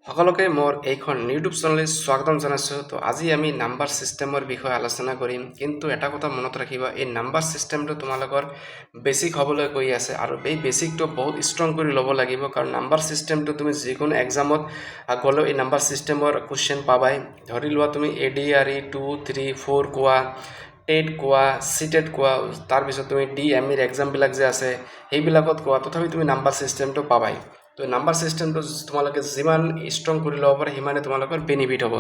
সকলোকে মোৰ এইখন ইউটিউব চেনেলে স্বাগতম জনাইছোঁ। তো আজি আমি নাম্বাৰ ছিষ্টেমৰ বিষয়ে আলোচনা কৰিম। কিন্তু এটা কথা মনত ৰাখিবা, এই নাম্বাৰ ছিষ্টেমটো তোমালোকৰ বেছিক হ'বলৈ গৈ আছে আৰু এই বেছিকটো বহুত ষ্ট্ৰং কৰি ল'ব লাগিব, কাৰণ নাম্বাৰ ছিষ্টেমটো তুমি যিকোনো এক্সামত গ'লেও এই নাম্বাৰ ছিষ্টেমৰ কুৱেশ্যন পাবাই। ধৰি লোৱা তুমি ADRE 2, 3, 4 কোৱা, টেট কোৱা, চিটেট কোৱা, তাৰপিছত তুমি DMEৰ এক্সামবিলাক যে আছে সেইবিলাকত কোৱা, তথাপি তুমি নাম্বাৰ ছিষ্টেমটো পাবাই। তো নাম্বাৰ ছিষ্টেমটো তোমালোকে যিমান ষ্ট্ৰং কৰি ল'ব পাৰে সিমানে তোমালোকৰ বেনিফিট হ'ব।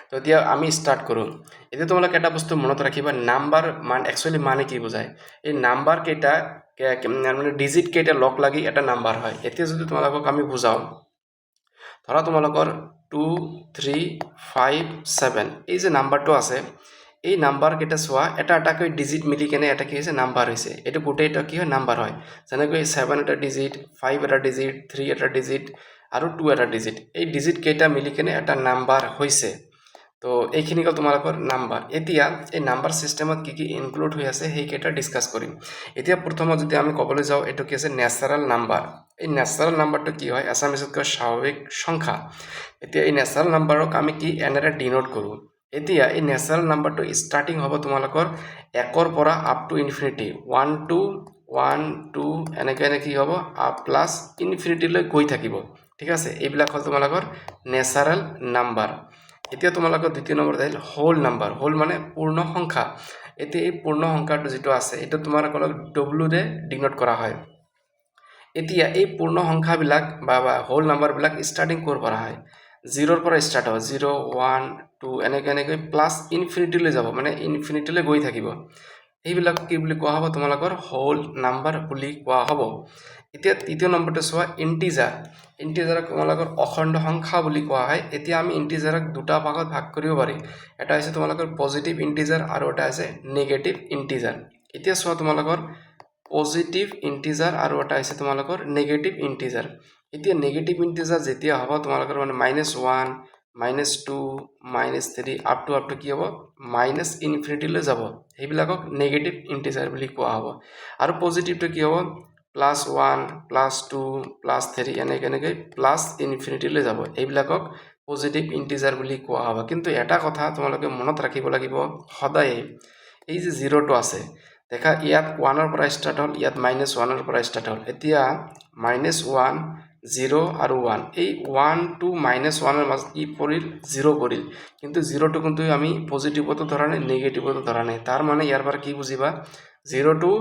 তো এতিয়া আমি ষ্টাৰ্ট কৰোঁ। এতিয়া তোমালোকে এটা বস্তু মনত ৰাখিবা, নাম্বাৰ একচুৱেলি মানে কি বুজায়। এই নাম্বাৰ কেইটা মানে ডিজিট কেইটা লগ লাগি এটা নাম্বাৰ হয়। এতিয়া যদি তোমালোকক আমি বুজাওঁ, ধৰা তোমালোকৰ 2, 3, 5, 7 এই যে নাম্বাৰটো আছে, এই নাম্বাৰ কেইটা চোৱা, এটা এটাকৈ ডিজিট মিলি কেনে এটা কি হৈছে নাম্বাৰ হৈছে। এইটো গোটেইটা কি হয় নাম্বাৰ হয়। যেনেকৈ 7 এটা ডিজিট, 5 এটা ডিজিট, 3 এটা ডিজিট আৰু 2 এটা ডিজিট। এই ডিজিট কেইটা মিলি কেনে এটা নাম্বাৰ হৈছে। তো এইখিনি হ'ল তোমালোকৰ নাম্বাৰ। এতিয়া এই নাম্বাৰ ছিষ্টেমত কি কি ইনক্লুড হৈ আছে সেইকেইটা ডিছকাছ কৰিম। এতিয়া প্ৰথমত যদি আমি ক'বলৈ যাওঁ, এইটো কি আছে নেচাৰেল নাম্বাৰ। এই নেচাৰেল নাম্বাৰটো কি হয়, এছামিছত কয় স্বাভাৱিক সংখ্যা। এতিয়া এই নেচাৰেল নাম্বাৰক আমি কি এনেৰে ডিনোট কৰোঁ। এতিয়া এই নেচাৰেল নাম্বাৰটো ষ্টাৰ্টিং হ'ব তোমালোকৰ 1ৰ পৰা আপ টু ইনফিনিটি, 1 to 1 2 এনেকৈ কি হ'ব প্লাছ ইনফিনিটিলৈ গৈ থাকিব। ঠিক আছে, এইবিলাক হ'ল তোমালোকৰ নেচাৰেল নাম্বাৰ। এতিয়া তোমালোকৰ দ্বিতীয় নম্বৰত আহিল হোল নাম্বাৰ। হোল মানে পূৰ্ণ সংখ্যা। এতিয়া এই পূৰ্ণ সংখ্যাটো যিটো আছে এইটো তোমালোকৰ ডব্লিউৰে ডিনোট কৰা হয়। এতিয়া এই পূৰ্ণ সংখ্যাবিলাক বা হোল নাম্বাৰবিলাক ষ্টাৰ্টিং ক'ৰ পৰা হয়, 0ৰ পৰা ষ্টাৰ্ট হ'ব। 0, 1, 2 এনেকৈ প্লাছ ইনফিনিটিলৈ যাব, মানে ইনফিনিটিলৈ গৈ থাকিব। এইবিলাক কি বুলি কোৱা হ'ব, তোমালোকৰ হোল নাম্বাৰ বুলি কোৱা হ'ব। এতিয়া তৃতীয় নম্বৰটো চোৱা, ইণ্টিজাৰ। ইণ্টিজাৰক তোমালোকৰ অখণ্ড সংখ্যা বুলি কোৱা হয়। এতিয়া আমি ইণ্টিজাৰক দুটা ভাগত ভাগ কৰিব পাৰি। এটা হৈছে তোমালোকৰ পজিটিভ ইণ্টিজাৰ আৰু এটা হৈছে নেগেটিভ ইণ্টিজাৰ। এতিয়া চোৱা তোমালোকৰ পজিটিভ ইণ্টিজাৰ আৰু এটা হৈছে তোমালোকৰ নেগেটিভ ইণ্টিজাৰ। এতিয়া নেগেটিভ ইণ্টিজাৰ যেতিয়া হ'ব তোমালোকৰ মানে -1, -2, -3 আপ টু কি হ'ব মাইনাছ ইনফিনিটিলৈ যাব। সেইবিলাকক নেগেটিভ ইণ্টিজাৰ বুলি কোৱা হ'ব। আৰু পজিটিভটো কি হ'ব, +1, +2, +3 এনেকৈ প্লাছ ইনফিনিটিলৈ যাব। এইবিলাকক পজিটিভ ইণ্টিজাৰ বুলি কোৱা হ'ব। কিন্তু এটা কথা তোমালোকে মনত ৰাখিব লাগিব, সদায় এই যে 0টো আছে, দেখা ইয়াত 1ৰ পৰা ষ্টাৰ্ট হ'ল, ইয়াত -1ৰ পৰা ষ্টাৰ্ট হ'ল। এতিয়া -1, 0 আৰু 1, এই 1 to -1ৰ মাজত কি পৰিল, 0 পৰিল। কিন্তু 0টো কিন্তু আমি পজিটিভতো ধৰা নাই, নেগেটিভতো ধৰা নাই। তাৰ মানে ইয়াৰ পৰা কি বুজিবা, 0টো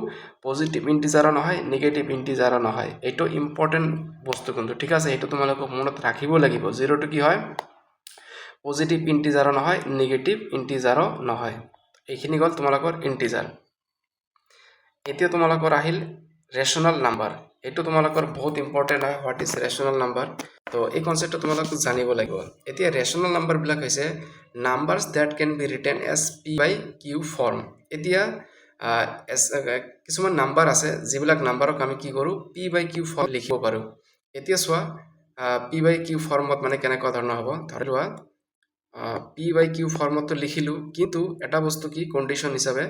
পজিটিভ ইণ্টিজাৰো নহয়, নেগেটিভ ইণ্টিজাৰো নহয়। এইটো ইম্পৰ্টেণ্ট বস্তু কিন্তু, ঠিক আছে। এইটো তোমালোকক মনত ৰাখিব লাগিব। 0টো কি হয়, পজিটিভ ইণ্টিজাৰো নহয়, নেগেটিভ ইণ্টিজাৰো নহয়। এইখিনি হ'ল তোমালোকৰ ইণ্টিজাৰ। এতিয়া তোমালোকৰ আহিল ৰেচনেল নাম্বাৰ। এইটো তোমালোকৰ বহুত ইম্পৰ্টেণ্ট হয়, হোৱাট ইজ ৰেচনেল নাম্বাৰ। তো এই কনচেপ্টটো তোমালোকে জানিব লাগিব। এতিয়া ৰেচনেল নাম্বাৰবিলাক হৈছে numbers that can be written as P/Q form. এতিয়া কিছুমান নাম্বাৰ আছে যিবিলাক নাম্বাৰক আমি কি কৰোঁ, P/Q ফৰ্ম লিখিব পাৰোঁ। এতিয়া চোৱা P/Q ফৰ্মত মানে কেনেকুৱা ধৰণৰ হ'ব, ধৰি লোৱা P/Q ফৰ্মতটো লিখিলোঁ, কিন্তু এটা বস্তু কি কণ্ডিশ্যন হিচাপে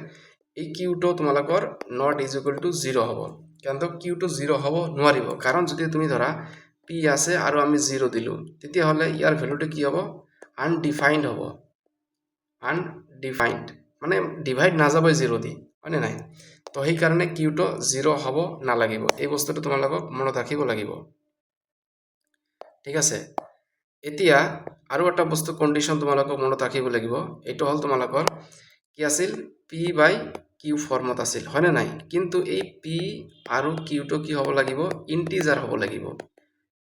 এই কিউটো তোমালোকৰ নট ইজ ইকুৱেল টু 0 হ'ব। কিন্তু কিউটো 0 হ'ব নোৱাৰিব, কাৰণ যদি তুমি ধৰা P আছে আৰু আমি 0 দিলোঁ, তেতিয়াহ'লে ইয়াৰ ভেলুটো কি হ'ব, আনডিফাইণ্ড হ'ব। আনডিফাইণ্ড মানে ডিভাইড নাযাবই 0 দি, হয়নে নাই। তো সেইকাৰণে কিউটো 0 হ'ব নালাগিব। এই বস্তুটো তোমালোকক মনত ৰাখিব লাগিব, ঠিক আছে। এতিয়া আৰু এটা বস্তু কণ্ডিশ্যন তোমালোকক মনত ৰাখিব লাগিব। এইটো হ'ল তোমালোকৰ কি আছিল, P/Q ফৰ্মত আছিল, হয়নে নাই। কিন্তু এই P আৰু কিউটো কি হ'ব লাগিব, ইণ্টিজাৰ হ'ব লাগিব।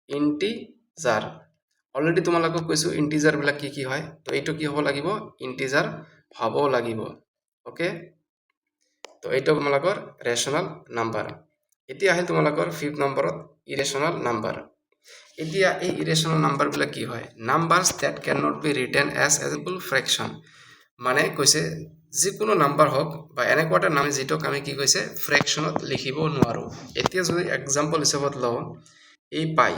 ইণ্টিজাৰ অলৰেডি তোমালোকক কৈছোঁ ইণ্টিজাৰবিলাক কি কি হয়। তো এইটো কি হ'ব লাগিব, ইণ্টিজাৰ হ'ব লাগিব। অ'কে, তো এইটো তোমালোকৰ ৰেচনেল নাম্বাৰ। এতিয়া আহিল তোমালোকৰ 5th নম্বৰত ইৰেচনেল নাম্বাৰ। এতিয়া এই ইৰেচনেল নাম্বাৰবিলাক কি হয়, numbers that can not be written as এজেবল ফ্ৰেকশ্যন। মানে কৈছে যিকোনো নাম্বাৰ হওক বা এনেকুৱা এটা নাম যিটোক আমি কি কৈছে ফ্ৰেকশ্যনত লিখিব নোৱাৰোঁ। এতিয়া যদি এক্সাম্পল হিচাপত লওঁ, এই পাই,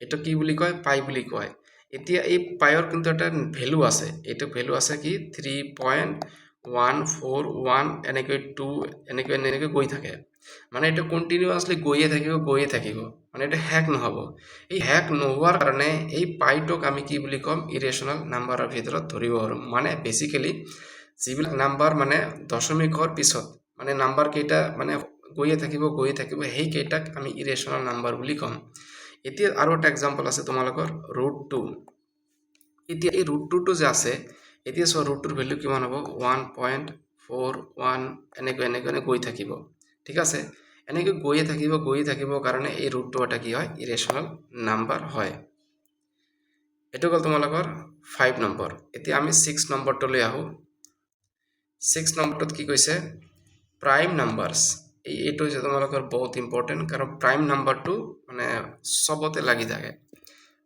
এইটো কি বুলি কয়, পাই বুলি কয়। এতিয়া এই পাইৰ কিন্তু এটা ভেলু আছে, এইটো ভেলু আছে কি 3.141 এনেকৈ 2 এনেকৈ গৈ থাকে। মানে এইটো কণ্টিনিউৱাছলি গৈয়ে থাকিব। মানে এটা হ্যাক নহ'ব। এই হ্যাক নোহোৱাৰ কাৰণে এই পাইটোক আমি কি বুলি ক'ম, ইৰেশ্যনেল নাম্বাৰৰ ভিতৰত ধৰিব পাৰোঁ। মানে বেচিকেলি যিবিলাক নাম্বাৰ মানে দশমিকৰ পিছত মানে নাম্বাৰ কেইটা মানে গৈয়ে থাকিব সেইকেইটাক আমি ইৰেশ্যনেল নাম্বাৰ বুলি ক'ম। এতিয়া আৰু এটা এক্সাম্পল আছে তোমালোকৰ √2। এতিয়া এই √2টো যে আছে, এতিয়া চোৱা √2ৰ ভেলু কিমান হ'ব, 1.41 এনেকৈ গৈ থাকিব। ঠিক আছে, এনেকৈ গৈয়ে থাকিব কাৰণে এই √2 এটা কি হয়, ইৰেশ্যনেল নাম্বাৰ হয়। এইটো হ'ল তোমালোকৰ 5 নম্বৰ। এতিয়া আমি 6 নম্বৰটোলৈ আহোঁ। 6 নম্বৰটোত কি কৈছে, প্ৰাইম নাম্বাৰছ। এইটো হৈছে তোমালোকৰ বহুত ইম্পৰ্টেণ্ট, কাৰণ প্ৰাইম নাম্বাৰটো মানে চবতে লাগি থাকে।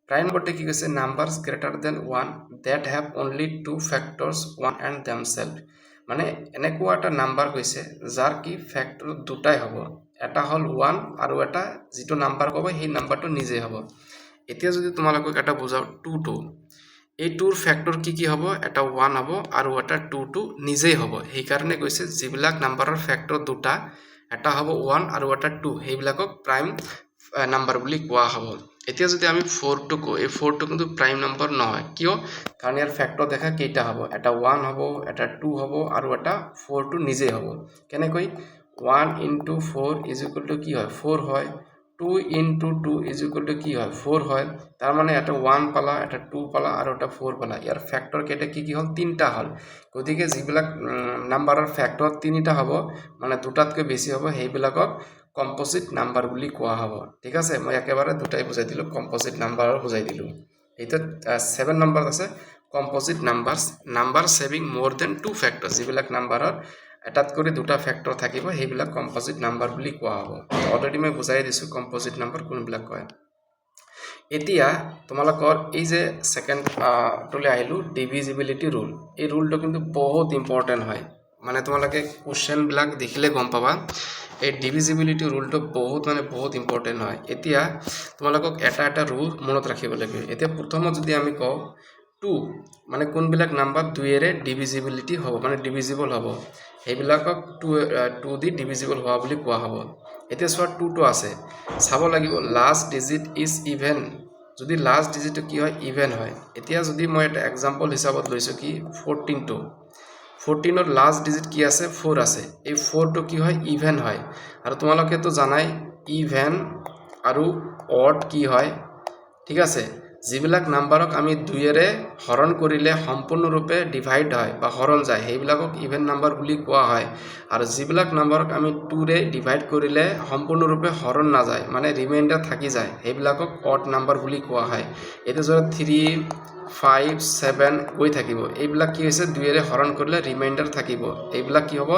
প্ৰাইম নম্বৰটো কি কৈছে, numbers greater than 1 that have only 2 factors 1 and themselves. মানে এনেকুৱা এটা নাম্বাৰ কৈছে যাৰ কি ফেক্টৰ দুটাই হ'ব, এটা হ'ল 1 আৰু এটা যিটো নাম্বাৰ ক'ব সেই নাম্বাৰটো নিজে হ'ব। এতিয়া যদি তোমালোকক এটা বুজাওঁ 2, এই 2ৰ ফেক্টৰ কি হ'ব, এটা 1 হ'ব আৰু এটা 2 নিজেই হ'ব। সেইকাৰণে কৈছে যিবিলাক নাম্বাৰৰ ফেক্টৰ দুটা, এটা হ'ব 1 আৰু এটা 2, সেইবিলাকক প্ৰাইম নাম্বাৰ বুলি কোৱা হ'ব। এতিয়া যদি আমি 4টো কওঁ, এই 4টো কিন্তু প্ৰাইম নম্বৰ নহয়। কিয়? কাৰণ ইয়াৰ ফেক্টৰ দেখা কেইটা হ'ব, এটা 1 হ'ব, এটা 2 হ'ব আৰু এটা 4টো নিজেই হ'ব। কেনেকৈ, 1 × 4 = কি হয়, 4 হয়। 2 × 2 = কি হয়, 4 হয়। তাৰ মানে এটা 1 পালা, এটা 2 পালা আৰু এটা 4 পালা। ইয়াৰ ফেক্টৰ কেইটা কি হ'ল, 3টা হ'ল। গতিকে যিবিলাক নাম্বাৰৰ ফেক্টৰ 3টা হ'ব, মানে দুটাতকৈ বেছি হ'ব, সেইবিলাকক কম্পজিট নাম্বাৰ বুলি কোৱা হ'ব। ঠিক আছে, মই একেবাৰে দুটাই বুজাই দিলোঁ, কম্পজিট নাম্বাৰৰ বুজাই দিলোঁ। এইটোত 7 নম্বৰত আছে কম্পজিট নাম্বাৰছ, নাম্বাৰ ছেভিং মোৰ দেন 2 ফেক্টৰ। যিবিলাক নাম্বাৰৰ এটাতকৈ দুটা ফেক্টৰ থাকিব সেইবিলাক কম্পজিট নাম্বাৰ বুলি কোৱা হ'ব। অলৰেডি মই বুজাই দিছোঁ কম্পজিট নাম্বাৰ কোনবিলাক কয়। এতিয়া তোমালোকৰ এই যে ছেকেণ্ডটোলৈ আহিলোঁ, ডিভিজিবিলিটি ৰুল। এই ৰুলটো কিন্তু বহুত ইম্পৰ্টেণ্ট হয়, মানে তোমালোকে কুৱেশ্যনবিলাক দেখিলে গম পাবা এই ডিভিজিবিলিটি ৰুলটো বহুত ইম্পৰ্টেণ্ট হয়। এতিয়া তোমালোকক এটা ৰুল মনত ৰাখিব লাগিব। এতিয়া প্ৰথমত যদি আমি কওঁ 2, মানে কোনবিলাক নাম্বাৰ 2ৰে ডিভিজিবিলিটি হ'ব, মানে ডিভিজিবল হ'ব, সেইবিলাকক 2 দি ডিভিজিবল হোৱা বুলি কোৱা হ'ব। এতিয়া চোৱা 2টো আছে, চাব লাগিব লাষ্ট ডিজিট ইজ ইভেন। যদি লাষ্ট ডিজিটটো কি হয়, ইভেন হয়। এতিয়া যদি মই এটা এক্সাম্পল হিচাপত লৈছোঁ কি 14টো, 14ৰ লাষ্ট ডিজিট কি আছে, 4 আছে। এই 4টো কি হয়, ইভেন হয়। আৰু তোমালোকেতো জানাই ইভেন আৰু অড কি হয়। ঠিক আছে, যিবিলাক নাম্বাৰক আমি 2ৰে হৰণ কৰিলে সম্পূৰ্ণৰূপে ডিভাইড হয় বা হৰণ যায়, সেইবিলাকক ইভেন নাম্বাৰ বুলি কোৱা হয়। আৰু যিবিলাক নাম্বাৰক আমি 2ৰে ডিভাইড কৰিলে সম্পূৰ্ণৰূপে হৰণ নাযায়, মানে ৰিমাইণ্ডাৰ থাকি যায়, সেইবিলাকক অড নাম্বাৰ বুলি কোৱা হয়। এতিয়া যদি 3, 5, 7 গৈ থাকিব, এইবিলাক কি হৈছে, 2ৰে হৰণ কৰিলে ৰিমাইণ্ডাৰ থাকিব, এইবিলাক কি হ'ব,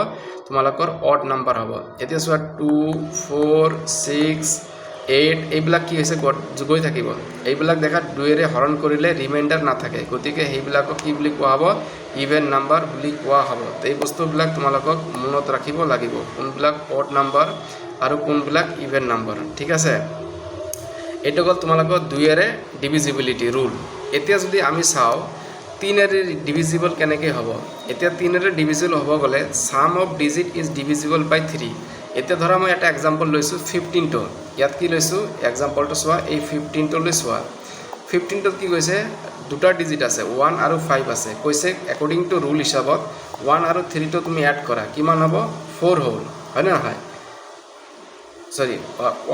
তোমালোকৰ অড নাম্বাৰ হ'ব। এতিয়া চোৱা 2, 4, 6, 8 এইবিলাক কি হৈছে, গৈ থাকিব, এইবিলাক দেখাত 2ৰে হৰণ কৰিলে ৰিমাইণ্ডাৰ নাথাকে, গতিকে সেইবিলাকক কি বুলি কোৱা হ'ব, ইভেন নাম্বাৰ বুলি কোৱা হ'ব। এই বস্তুবিলাক তোমালোকক মনত ৰাখিব লাগিব, কোনবিলাক অড নাম্বাৰ আৰু কোনবিলাক ইভেন নাম্বাৰ। ঠিক আছে, এইটো হ'ল তোমালোকৰ 2ৰে ডিভিজিবিলিটি ৰুল। এতিয়া যদি আমি চাওঁ 3ৰে ডিভিজিবল কেনেকৈ হ'ব। এতিয়া 3ৰে ডিভিজিবল হ'ব গ'লে sum of digit is divisible by 3। এতিয়া ধৰা মই এটা এক্সাম্পল লৈছোঁ 15টো, ইয়াত কি লৈছোঁ, এক্সাম্পলটো চোৱা, এই 15টোলৈ চোৱা। 15টোত কি কৈছে, দুটা ডিজিট আছে, 1 আৰু 5 আছে। কৈছে একৰ্ডিং টু ৰুল হিচাপত 1 আৰু 3টো তুমি এড কৰা, কিমান হ'ব, 4 হ'ল, হয়নে নহয়,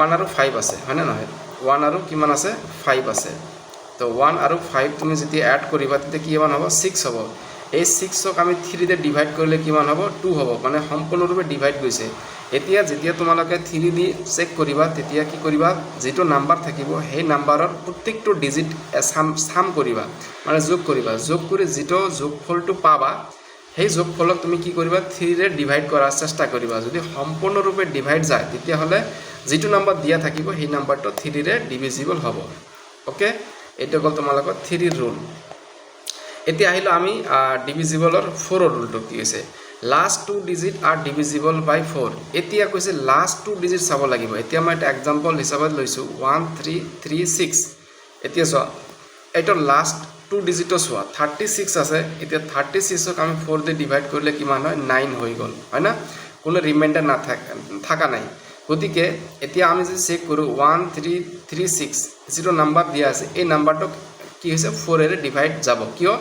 1 আৰু 5 আছে, হয়নে নহয়, 1 আৰু কিমান আছে, 5 আছে। তো 1 আৰু 5 তুমি যেতিয়া এড কৰিবা তেতিয়া কিমান হ'ব, 6 হ'ব। এই 6ক আমি 3ৰে ডিভাইড কৰিলে কিমান হ'ব, 2 হ'ব, মানে সম্পূৰ্ণৰূপে ডিভাইড গৈছে। এতিয়া যেতিয়া তোমালোকে 3 দি চেক কৰিবা, তেতিয়া কি কৰিবা, যিটো নাম্বাৰ থাকিব সেই নাম্বাৰৰ প্ৰত্যেকটো ডিজিট ছাম কৰিবা, মানে যোগ কৰিবা। যোগ কৰি যিটো যোগফলটো পাবা, সেই যোগফলক তুমি কি কৰিবা, 3ৰে ডিভাইড কৰাৰ চেষ্টা কৰিবা। যদি সম্পূৰ্ণৰূপে ডিভাইড যায়, তেতিয়াহ'লে যিটো নাম্বাৰ দিয়া থাকিব সেই নাম্বাৰটো 3ৰে ডিভিজিবল হ'ব। অ'কে, এইটো হ'ল তোমালোকৰ 3ৰ ৰুল। এতিয়া আহিলোঁ আমি ডিভিজিবলৰ 4ৰ ৰুলটো কি হৈছে, লাষ্ট 2 ডিজিট আৰ ডিভিজিবল বাই 4। এতিয়া কৈছে লাষ্ট 2 ডিজিট চাব লাগিব। এতিয়া মই এটা এক্সাম্পল হিচাপত লৈছোঁ 1, 3, 3, 6। এতিয়া চোৱা, এইটো লাষ্ট 2 ডিজিটো চোৱা, 36 আছে। এতিয়া 36ক আমি 4 দি ডিভাইড কৰিলে কিমান হয়, 9 হৈ গ'ল, হয় না, কোনো ৰিমাইণ্ডাৰ থকা নাই। গতিকে এতিয়া আমি যদি চেক কৰোঁ 1336 যিটো নাম্বাৰ দিয়া আছে এই নাম্বাৰটো কি হৈছে 4 ডিভাইড যাব কিয়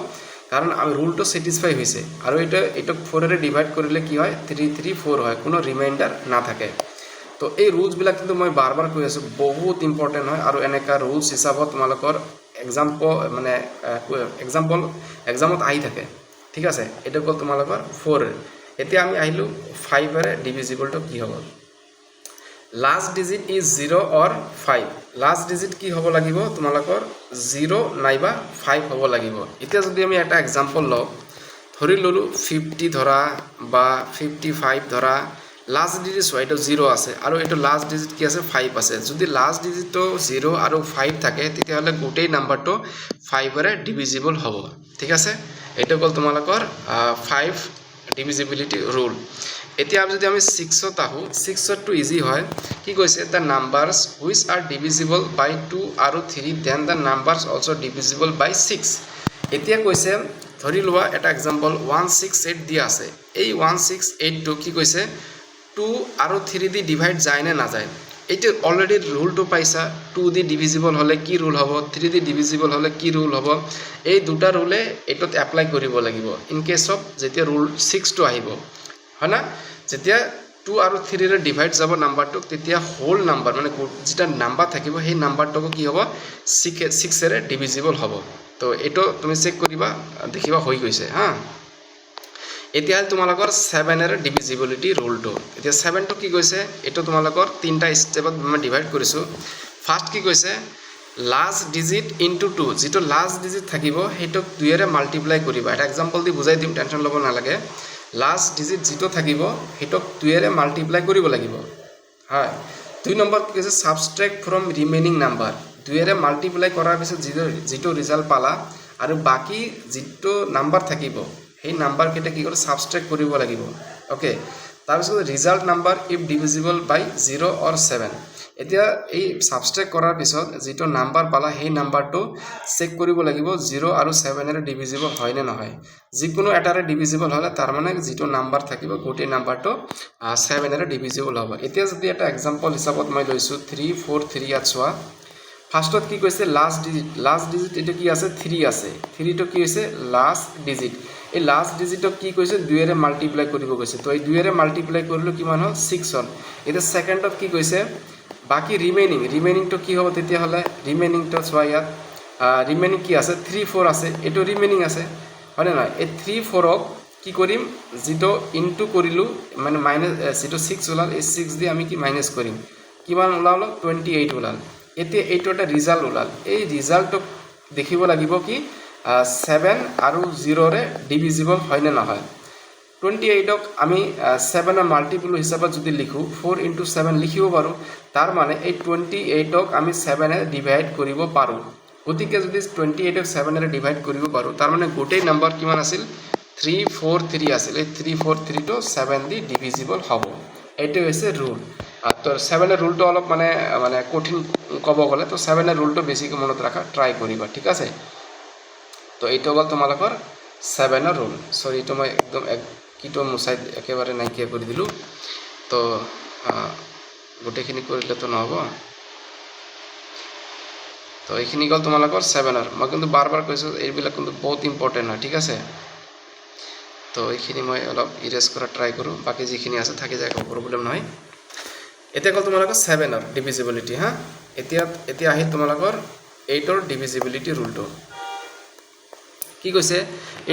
কাৰণ আমি ৰুলটো ছেটিছফাই হৈছে আৰু এইটো 4 ডিভাইড কৰিলে কি হয় 334 হয় কোনো ৰিমাইণ্ডাৰ নাথাকে তো এই ৰুলছবিলাক কিন্তু মই বাৰ বাৰ কৈ আছোঁ বহুত ইম্পৰ্টেণ্ট হয় আৰু এনেকুৱা ৰুলছ হিচাপত তোমালোকৰ এক্সামত আহি থাকে ঠিক আছে এইটো হ'ল তোমালোকৰ 4 এতিয়া আমি আহিলোঁ 5 ডিভিজিবলটো কি হ'ব last digit is 0 or 5 last digit কি হ'ব লাগিব তোমালোকৰ 0 নাইবা 5 হ'ব লাগিব এতিয়া যদি আমি এটা এক্সাম্পল লওঁ ধৰি ল'লোঁ 50 ধৰা বা 55 ধৰা লাষ্ট ডিজিট চোৱা এইটো 0 আছে আৰু এইটো লাষ্ট ডিজিট কি আছে 5 আছে যদি লাষ্ট ডিজিটটো 0 আৰু 5 থাকে তেতিয়াহ'লে গোটেই নাম্বাৰটো 5 ডিভিজিবল হ'ব ঠিক আছে এইটো হ'ল তোমালোকৰ 5 ডিভিজিবিলিটি ৰুল এতিয়া যদি আমি 6ত আহোঁ 6তটো ইজি হয় কি কৈছে the numbers which are divisible by 2 আৰু 3 then the numbers also' divisible by 6 এতিয়া কৈছে ধৰি লোৱা এটা এক্সাম্পল 168 দিয়া আছে এই 168টো কি কৈছে 2 আৰু 3 দি ডিভাইড যায় নে নাযায় এইটো অলৰেডি ৰুলটো পাইছা 2 দি ডিভিজিবল হ'লে কি ৰুল হ'ব 3 দি ডিভিজিবল হ'লে কি ৰুল হ'ব এই দুটা ৰুলে এইটোত এপ্লাই কৰিব লাগিব ইন কেছ অফ যেতিয়া ৰুল 6টো আহিব হয় না যেতিয়া 2 আৰু 3 ডিভাইড যাব নাম্বাৰটো তেতিয়া হোল নাম্বাৰ মানে যেটা নাম্বাৰ থাকিব সেই নাম্বাৰটোকো কি হ'ব 6 ডিভিজিবল হ'ব তো এইটো তুমি চেক কৰিবা দেখিবা হৈ গৈছে হা এতিয়া তোমালোকৰ 7 ডিভিজিবিলিটি ৰুলটো এতিয়া 7টো কি কৈছে এইটো তোমালোকৰ তিনটা ষ্টেপত মই ডিভাইড কৰিছোঁ ফাৰ্ষ্ট কি কৈছে লাষ্ট ডিজিট ইনটু 2 যেটো লাষ্ট ডিজিট থাকিব হেইটোক 2 ৰে মাল্টিপ্লাই কৰিবা এটা এক্সাম্পল দি বুজাই দিম টেনচন ল'ব নালাগে লাষ্ট ডিজিট যেটো থাকিব হেইটোক 2 ৰে মাল্টিপ্লাই কৰিব লাগিব হয় 2 নম্বৰ কি কৈছে সাবট্ৰেক্ট ফ্ৰম ৰিমেইনিং নাম্বাৰ 2 ৰে মাল্টিপ্লাই কৰাৰ পিছত যেটো ৰিজাল্ট পালা আৰু বাকি যেটো নাম্বাৰ থাকিব এই নাম্বাৰ কেটা কি কৰে সাবট্ৰেক্ট কৰিব লাগিব ওকে তাৰপিছত ৰিজাল্ট নাম্বাৰ ইফ ডিভিজিবল বাই 0 অৰ 7 এতিয়া এই সাবট্ৰেক্ট কৰাৰ পিছত যেটো নাম্বাৰ পালা সেই নাম্বাৰটো চেক কৰিব লাগিব 0 আৰু 7 এৰ ডিভিজিবল হয় নে নহয় যিকোনো এটাৰে ডিভিজিবল হলে তাৰ মানে যেটো নাম্বাৰ থাকিব গোটেই নাম্বাৰটো 7 এৰ ডিভিজিবল হ'ব এতিয়া যদি এটা এক্সাম্পল হিচাপত মই লৈছো 343 আছোৱা ফাৰ্ষ্টত কি কৈছে লাষ্ট ডিজিট এটা কি আছে 3 আছে 3 টো কি হৈছে লাষ্ট ডিজিট এই লাষ্ট ডিজিটক কি কৈছে 2 ৰে মাল্টিপ্লাই কৰিব কৈছে তো এই 2 ৰে মাল্টিপ্লাই কৰিলে কিমান হ'ল 6 হ'ল এটা সেকেন্ডত কি কৈছে বাকি ৰিমেইনিং তো কি হ'ব তেতিয়া হলে ৰিমেইনিং তো চোৱা ইয়াত ৰিমেইনিং কি আছে 3 4 আছে এটো ৰিমেইনিং আছে হয় না এই 3 4 ক কি কৰিম যেটো ইনটু কৰিলো মানে মাইনাস যেটো 6 ওলাল এই 6 দি আমি কি মাইনাস কৰিম কিমান ওলাল 28 ওলাল এতিয়া এইটো এটা ৰিজাল্ট ওলাল এই ৰিজাল্টক দেখিব লাগিব কি 7 আৰু 0 ৰে ডিভিজিবল হয় নে নহয় 28 ক আমি 7 এৰ মাল্টিপল হিসাবে যদি লিখো 4 * 7 লিখিব পাৰো তাৰ মানে এই 28 ক আমি 7 এ ডিভাইড কৰিব পাৰো গতিকে যদি 28 ক 7 এ ডিভাইড কৰিব পাৰো তার মানে গোটেই নাম্বার কিমান আছিল 343 আছিল এই 343 টো 7 দি ডিভিজিবল হ'ব এটো হৈছে রুল তো 7 এর রুলটো অলপ মানে কঠিন কব গলে তো 7 এর রুলটো বেছিকৈ মনত ৰাখা ট্ৰাই কৰিবা ঠিক আছে তো এইটো হ'ল তোমালোকৰ 7 এৰ ৰুল সৰি তো মই একদম কিটো মুছাই একেবাৰে নাইকিয়া কৰি দিলো তো গোটেইখিনি কৰিলে তো নহব তো এইখিনি গল তোমালোকৰ 7 এৰ মই কিন্তু বাৰ কৈছো এইবিলাক কিন্তু বহুত ইম্পৰ্টেন্ট হয় ঠিক আছে তো এইখিনি মই অলপ ইৰেজ কৰা ট্ৰাই কৰো বাকি যিখিনি আছে থাকি যায় কোনো প্ৰবলেম নহয় এতিয়া গল তোমালোকৰ 7 এৰ ডিভিজিবিলিটি হা এতিয়া আহি তোমালোকৰ 8 এর ডিভিজিবিলিটি রুলটো কি কৈছে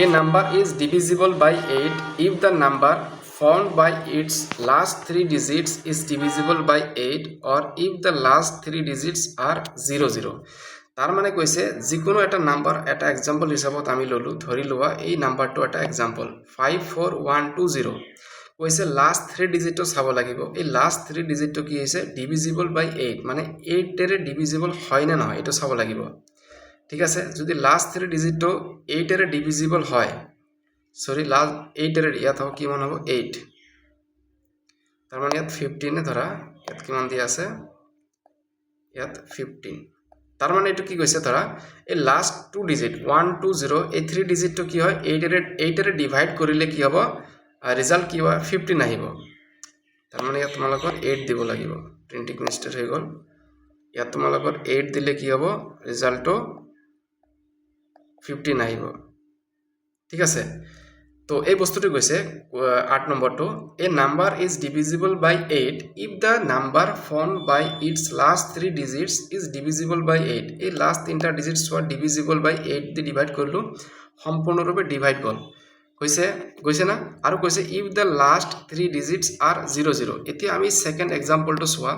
a number is divisible by 8 if the number found by its last 3 digits is divisible by 8 or if the last 3 digits are 00 তার মানে কৈছে যিকোনো এটা নাম্বার এটা एग्जांपल হিসাবত আমি ললো ধৰি লোৱা এই নাম্বাৰটো এটা एग्जांपल 54120 কৈছে লাষ্ট 3 ডিজিটটো চাব লাগিব এই লাষ্ট 3 ডিজিটটো কি হৈছে ডিভিজিবল বাই 8 মানে 8 এর ডিভিজিবল হয় না নহয় এটো চাব লাগিব ঠিক আছে যদি লাষ্ট 3 ডিজিটটো 8 এর ডিভিজিবল হয় সরি লাষ্ট 8 এর ইয়াত হ'ব কিমান হ'ব 8 তার মানে ইয়াত 15 এ ধৰা ইয়াত কিমান দিয়া আছে ইয়াত 15 তাৰ মানে এটো কি কৈছে ধৰা এই লাষ্ট 2 ডিজিট 120 এই 3 ডিজিটটো কি হয় 8 এর ডিভাইড কৰিলে কি হ'ব ৰিজাল্ট কি হয় 15 আহিব তাৰ মানে ইয়াত তোমালোকৰ 8 দিব লাগিব প্ৰিন্টিং মিষ্টেক হৈ গ'ল ইয়াত তোমালোকৰ 8 দিলে কি হ'ব ৰিজাল্টটো 15 আহিব ঠিক আছে তো এই বস্তুটো কৈছে 8 নম্বৰটো a number is divisible by 8 if the number formed by its last 3 digits is divisible by 8 এই লাষ্ট 3টা ডিজিটস হোৱা ডিভিজিবল বাই 8 দি ডিভাইড কৰিলো সম্পূৰ্ণৰূপে ডিভাইড গ'ল কৈছে না আৰু কৈছে if the last 3 digits R 00 এতিয়া আমি সেকেন্ড এক্সাম্পলটো চোৱা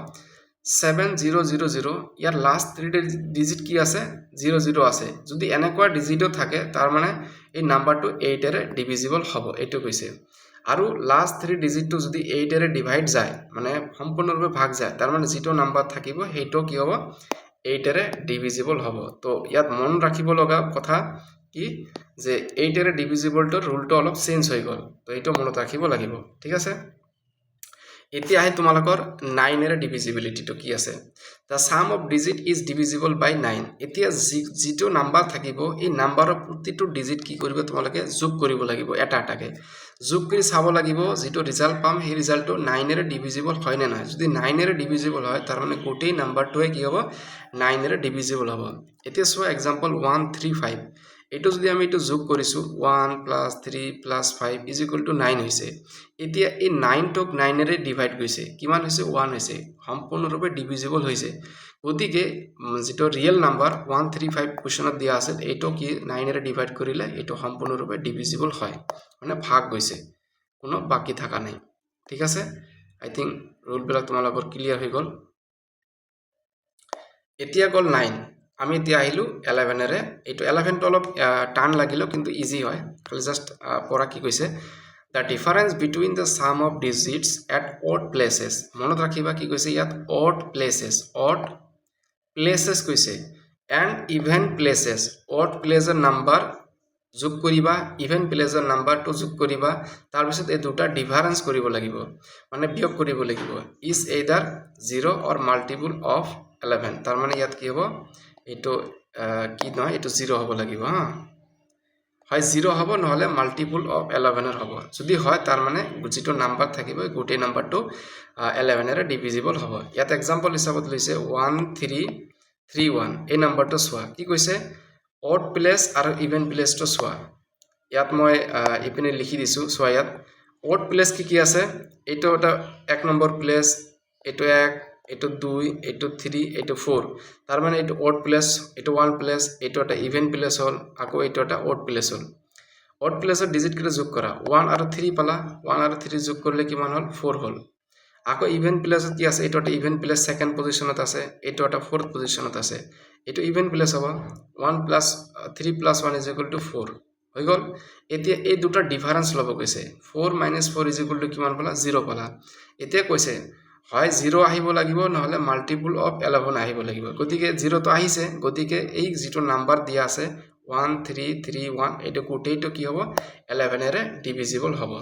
7000 ইয়াৰ লাষ্ট 3 ডিজিট কি আছে 00 আছে যদি এনেকুৱা ডিজিটও থাকে তাৰ মানে এই নাম্বাৰটো 8 এৰে ডিভিজিবল হ'ব এটো কৈছে আৰু লাষ্ট 3 ডিজিটটো যদি 8 এৰে ডিভাইড যায় মানে সম্পূৰ্ণৰূপে ভাগ যায় তাৰ মানে যেটো নাম্বাৰ থাকিব হেটো কি হ'ব 8 এৰে ডিভিজিবল হ'ব তো ইয়াত মন ৰাখিব লগা কথা কি যে 8 এৰে ডিভিজিবলটো ৰুলটো অলপ চেঞ্জ হৈ গ'ল তো এটো মনত ৰাখিব লাগিব ঠিক আছে এতিয়া আহে তোমালোকৰ 9 এৰ ডিভিজিবিলিটিটো কি আছে the sum of digit is divisible by 9 এতিয়া যেটো নাম্বাৰ থাকিব এই নাম্বাৰৰ প্ৰতিটো ডিজিট কি কৰিব তোমালোকে যোগ কৰিব লাগিব এটা এটাকে যোগ কৰি চাব লাগিব যেটো ৰিজাল্ট পাম সেই ৰিজাল্টটো 9 এৰ ডিভিজিবল হয় নে নহয় যদি 9 এৰ ডিভিজিবল হয় তাৰ মানে গোটেই নাম্বাৰটোৱে কি হ'ব 9 এৰ ডিভিজিবল হ'ব এতিয়া চোৱা এক্সাম্পল 135 এটো যদি আমি এটো যোগ কৰিছো 1 + 3 + 5 = 9 হৈছে এতিয়া এই 9 টক 9 এৰে ডিভাইড গৈছে কিমান হৈছে 1 হৈছে সম্পূৰ্ণৰূপে ডিভিজিবল হৈছে গতিকে যেটো ৰিয়েল নাম্বাৰ 135 কোৱেশ্চনত দিয়া আছে এটো কি 9 এৰে ডিভাইড কৰিলে এটো সম্পূৰ্ণৰূপে ডিভিজিবল হয় মানে ভাগ গৈছে কোনো বাকি থাকা নাই ঠিক আছে আই থিংক ৰুল বিলাক তোমালোকৰ ক্লিয়াৰ হৈ গ'ল এতিয়া গ'ল 9 আমি এতিয়া আহিলো 11 এৰে এটো 11 টো অলপ টান লাগিলো কিন্তু ইজি হয় খালি জাস্ট পঢ়া কি কৈছে the difference between the sum of digits at odd places মনত ৰাখিবা কি কৈছে ইয়াত odd places কৈছে and even places odd placer number যোগ কৰিবা even placer number to যোগ কৰিবা তাৰ পিছত এই দুটা ডিফাৰেন্স কৰিব লাগিব মানে বিয়োগ কৰিব লাগিব is either 0 or multiple of 11 তাৰ মানে ইয়াত কি হ'ব এটো কি নহয় এটো 0 হ'ব লাগিব হা হয় 0 হ'ব নহলে মাল্টিপল অফ 11 এর হ'ব যদি হয় তার মানে যেটো নাম্বার থাকিব গোটেই নাম্বারটো 11 এর ডিভিজিবল হ'ব ইয়াত एग्जांपल হিসাবত লৈছে 1331 এই নাম্বারটো সোয়া কি কৈছে অড প্লেস আৰু ইভেন প্লেসটো সোয়া ইয়াত মই ইপিনে লিখি দিছো সোয়া ইয়াত অড প্লেস কি আছে এটো এটা 1 নম্বৰ প্লেস এটো 1 এটো 2 এটো 3 এটো 4 তার মানে এটো অড প্লেস এটো 1 প্লেস এটো একটা ইভেন প্লেস হল আকো এটো একটা অড প্লেস হল অড প্লেসৰ ডিজিট কেটা যোগ কৰা 1 আৰু 3 পালা 1 আৰু 3 যোগ কৰিলে কিমান হল 4 হল আকো ইভেন প্লেস কি আছে এটো একটা ইভেন প্লেস সেকেন্ড পজিশনত আছে এটো একটা ফোর্থ পজিশনত আছে এটো ইভেন প্লেস হ'ব 1 + 3 + 1 = 4 হৈ গল এতিয়া এই দুটা ডিফারেন্স লব কৈছে 4 - 4 = কিমান পালা 0 পালা এতিয়া কৈছে হয় 0 আহিব লাগিব নহলে মাল্টিপল অফ 11 আহিব লাগিব গতিকে 0 তো আহিছে গতিকে এই যেটো নাম্বার দিয়া আছে 1331 এটো কোটেটো কি হ'ব 11 এৰে ডিভিজিবল হ'ব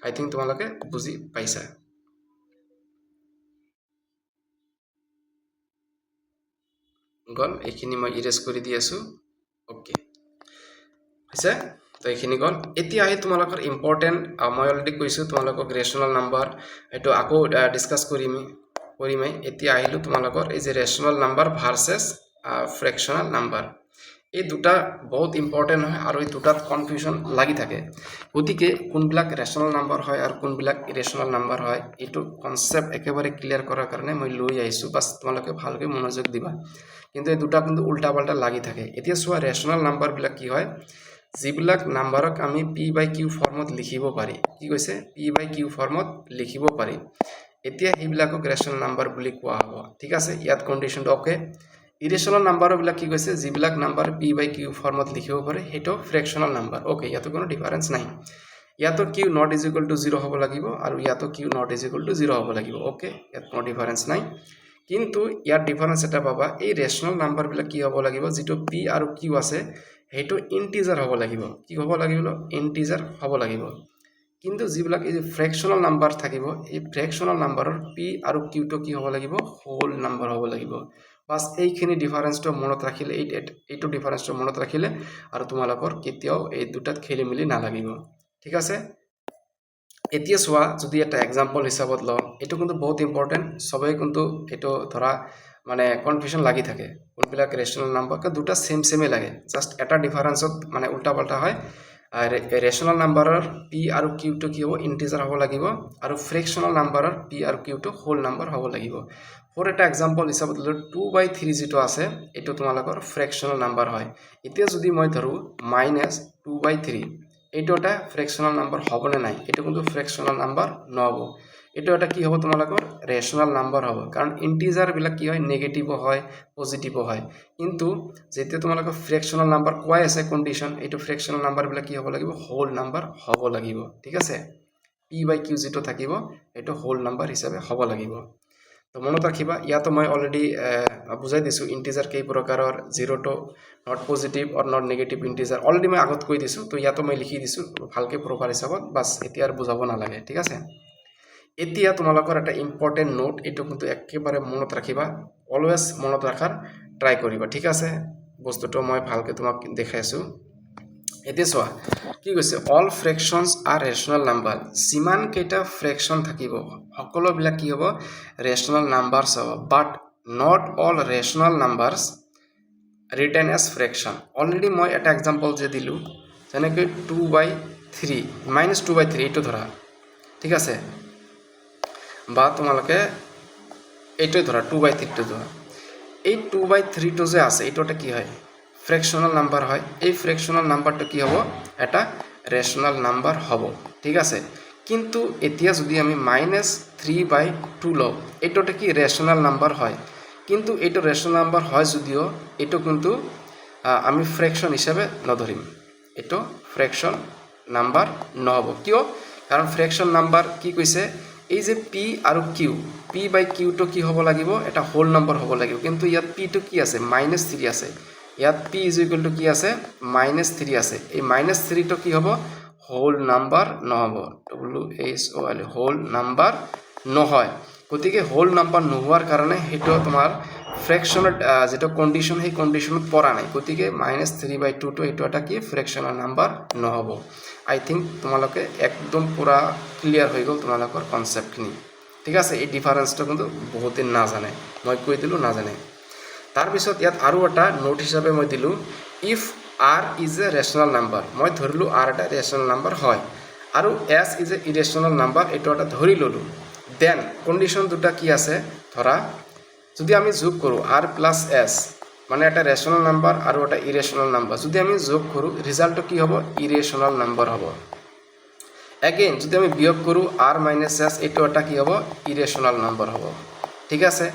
আই থিংক তোমালোকে বুজি পাইছা গল এইখিনি মই ইৰেজ কৰি দি আছো ওকে হৈছে তো এইখিনি গল এতিয়া আহি তোমালোকৰ ইম্পৰ্টেন্ট মই অলৰেডি কৈছো তোমালোকক ৰেশনাল নাম্বাৰ এটো আকৌ ডিসকাস কৰিম এতিয়া আহিলো তোমালোকৰ এই যে ৰেশনাল নাম্বাৰ ভাৰ্সেস ফ্ৰেকশনাল নাম্বাৰ এই দুটা বহুত ইম্পৰ্টেন্ট হয় আৰু এই দুটাত কনফিউজন লাগি থাকে গতিকে কোনবিলাক ৰেশনাল নাম্বাৰ হয় আৰু কোনবিলাক ইৰেশনাল নাম্বাৰ হয় এটো কনসেপ্ট একেবাৰে ক্লিয়াৰ কৰাৰ কাৰণে মই লৈ আহিছো বাস তোমালোকে ভালকৈ মনোযোগ দিবা কিন্তু এই দুটা কিন্তু উল্টা পাল্টা লাগি থাকে এতিয়া সোয়া ৰেশনাল নাম্বাৰ বিলাক কি হয় যিবিলাক নাম্বাৰক আমি p/q ফৰ্মত লিখিব পাৰি কি কৈছে p/q ফৰ্মত লিখিব পাৰি এতিয়া এইবিলাকক ৰেশনাল নাম্বাৰ বুলি কোৱা হ'ব ঠিক আছে ইয়াত কন্ডিশনটো ওকে ইৰেশনাল নাম্বাৰ বিলাক কি কৈছে যিবিলাক নাম্বাৰ p/q ফৰ্মত লিখিব পাৰি হেটো ফ্ৰেকশনাল নাম্বাৰ ওকে ইয়াতো কোনো ডিফাৰেন্স নাই ইয়াতো q not = 0 হ'ব লাগিব আৰু ইয়াতো q not = 0 হ'ব লাগিব ওকে ইয়াত কোনো ডিফাৰেন্স নাই কিন্তু ইয়াৰ ডিফাৰেন্স এটা পাবা এই ৰেশনাল নাম্বাৰ বিলাক কি হ'ব লাগিব যেটো p আৰু q আছে হেটো ইন্টিজাৰ হ'ব লাগিব কি হ'ব লাগিব ইন্টিজাৰ হ'ব লাগিব কিন্তু যিবিলাক এই ফ্ৰেকশনাল নাম্বাৰ থাকিব এই ফ্ৰেকশনাল নাম্বাৰৰ p আৰু q টো কি হ'ব লাগিব হোল নাম্বাৰ হ'ব লাগিব বাস এইখিনি ডিফাৰেন্সটো মনত ৰাখিলে এইটো ডিফাৰেন্সটো মনত ৰাখিলে আৰু তোমালোকৰ কেতিয়াও এই দুটাত খেলি মিলি না লাগিব ঠিক আছে এতিয়া চোৱা যদি এটা এক্সাম্পল হিচাপত লওঁ, এইটো কিন্তু বহুত ইম্পৰ্টেণ্ট, সবেই কিন্তু এইটো ধৰা মানে কনফিউজন লাগি থাকে কোনবিলাক ৰেচনেল নাম্বাৰ, দুটা সেমে লাগে, জাষ্ট এটা ডিফাৰেন্সত মানে উল্টা পাল্টা হয়। ৰেচনেল নাম্বাৰৰ পি আৰু কিউটো কি হ'ব, ইণ্টিজাৰ হ'ব লাগিব, আৰু ফ্ৰেকশ্যনেল নাম্বাৰৰ পি আৰু কিউটো হোল নাম্বাৰ হ'ব লাগিব। ফৰ এটা এক্সাম্পল হিচাপত ল'লোঁ 2/3 যিটো আছে এইটো তোমালোকৰ ফ্ৰেকশ্যনেল নাম্বাৰ হয়। এতিয়া যদি মই ধৰোঁ -2/3, এইটো এটা ফ্ৰেকশ্যনেল নাম্বাৰ হ'বনে নাই? এইটো কিন্তু ফ্ৰেকশ্যনেল নাম্বাৰ নহ'ব, এইটো এটা কি হ'ব তোমালোকৰ ৰেচনেল নাম্বাৰ হ'ব, কাৰণ ইণ্টিজাৰবিলাক কি হয় নেগেটিভো হয় পজিটিভো হয়। কিন্তু যেতিয়া তোমালোকৰ ফ্ৰেকশ্যনেল নাম্বাৰ কোৱাই আছে কণ্ডিশ্যন, এইটো ফ্ৰেকশ্যনেল নাম্বাৰবিলাক কি হ'ব লাগিব, হোল নাম্বাৰ হ'ব লাগিব। ঠিক আছে, P/Q যিটো থাকিব এইটো হোল নাম্বাৰ হিচাপে হ'ব লাগিব। তো মনত ৰাখিবা, ইয়াতো মই অলৰেডি বুজাই দিছোঁ ইণ্টিজাৰ কেই প্ৰকাৰৰ, 0 to not positive or not negative integer already মই আগত কৈ দিছোঁ, তো ইয়াতো মই লিখি দিছোঁ ভালকৈ প্ৰপাৰ হিচাপত, বাছ এতিয়া আৰু বুজাব নালাগে। ঠিক আছে, এতিয়া তোমালোকৰ এটা ইম্পৰ্টেণ্ট নোট, এইটো কিন্তু একেবাৰে মনত ৰাখিবা, অলৱেজ মনত ৰখাৰ ট্ৰাই কৰিবা। ঠিক আছে, বস্তুটো মই ভালকৈ তোমাক দেখাইছোঁ। এতিয়া চোৱা কি কৈছে, অল ফ্ৰেকশ্যনছ আৰ ৰেচনেল নাম্বাৰ, যিমান কেইটা ফ্ৰেকশ্যন থাকিব সকলোবিলাক কি হ'ব ৰেচনেল নাম্বাৰছ হ'ব, but not all rational numbers written as fraction. Already মই এটা এক্সাম্পল যে দিলোঁ, যেনেকৈ 2/3 -2/3 এইটো ধৰা, ঠিক আছে, বা তোমালোকে এইটোৱে ধৰা 2/3টো ধৰা, এই 2/3টো যে আছে এইটো এটা কি হয় ফ্ৰেকশ্যনেল নাম্বাৰ হয়। এই ফ্ৰেকশ্যনেল নাম্বাৰটো কি হ'ব এটা ৰেচনেল নাম্বাৰ হ'ব। ঠিক আছে, কিন্তু এতিয়া যদি আমি -3/2 লওঁ, এইটো এটা কি ৰেচনেল নাম্বাৰ হয়, কিন্তু এইটো ৰেচনেল নাম্বাৰ হয় যদিও এইটো কিন্তু আমি ফ্ৰেকশ্যন হিচাপে নধৰিম, এইটো ফ্ৰেকশ্যন নাম্বাৰ নহ'ব। কিয়? কাৰণ ফ্ৰেকশ্যন নাম্বাৰ কি কৈছে, এই যে পি আৰু কিউ, P/Qটো কি হ'ব লাগিব, এটা হোল নাম্বাৰ হ'ব লাগিব, কিন্তু ইয়াত পিটো কি আছে -3 আছে, ইয়াত P = কি আছে -3 আছে, এই -3টো কি হ'ব হোল নাম্বাৰ নহ'ব, WHOL হোল নাম্বাৰ নহয়। গতিকে হোল নাম্বাৰ নোহোৱাৰ কাৰণে সেইটো তোমাৰ ফ্ৰেকশ্যনত যিটো কণ্ডিশ্যন সেই কণ্ডিশ্যনত পৰা নাই, গতিকে -3/2টো এইটো এটা কি ফ্ৰেকশ্যনেল নাম্বাৰ নহ'ব। আই থিংক তোমালোকে একদম পূৰা ক্লিয়াৰ হৈ গ'ল তোমালোকৰ কনচেপ্টখিনি। ঠিক আছে, এই ডিফাৰেঞ্চটো কিন্তু বহুতে নাজানে, মই কৈ দিলোঁ নাজানে। তাৰপিছত ইয়াত আৰু এটা নোট হিচাপে মই দিলোঁ, if R is a rational number, মই ধৰিলোঁ R এটা ৰেচনেল নাম্বাৰ হয়, আৰু S ইজ এ ইৰেচনেল নাম্বাৰ, এইটো এটা ধৰি ল'লোঁ, দেন কণ্ডিশ্যন দুটা কি আছে, ধৰা যদি আমি যোগ কৰোঁ R + S, মানে এটা ৰেচনেল নাম্বাৰ আৰু এটা ইৰেচনেল নাম্বাৰ, যদি আমি যোগ কৰোঁ ৰিজাল্টটো কি হ'ব ইৰেচনেল নাম্বাৰ হ'ব। এগেইন যদি আমি বিয়োগ কৰোঁ R - S, এইটো এটা কি হ'ব ইৰেচনেল নাম্বাৰ হ'ব। ঠিক আছে,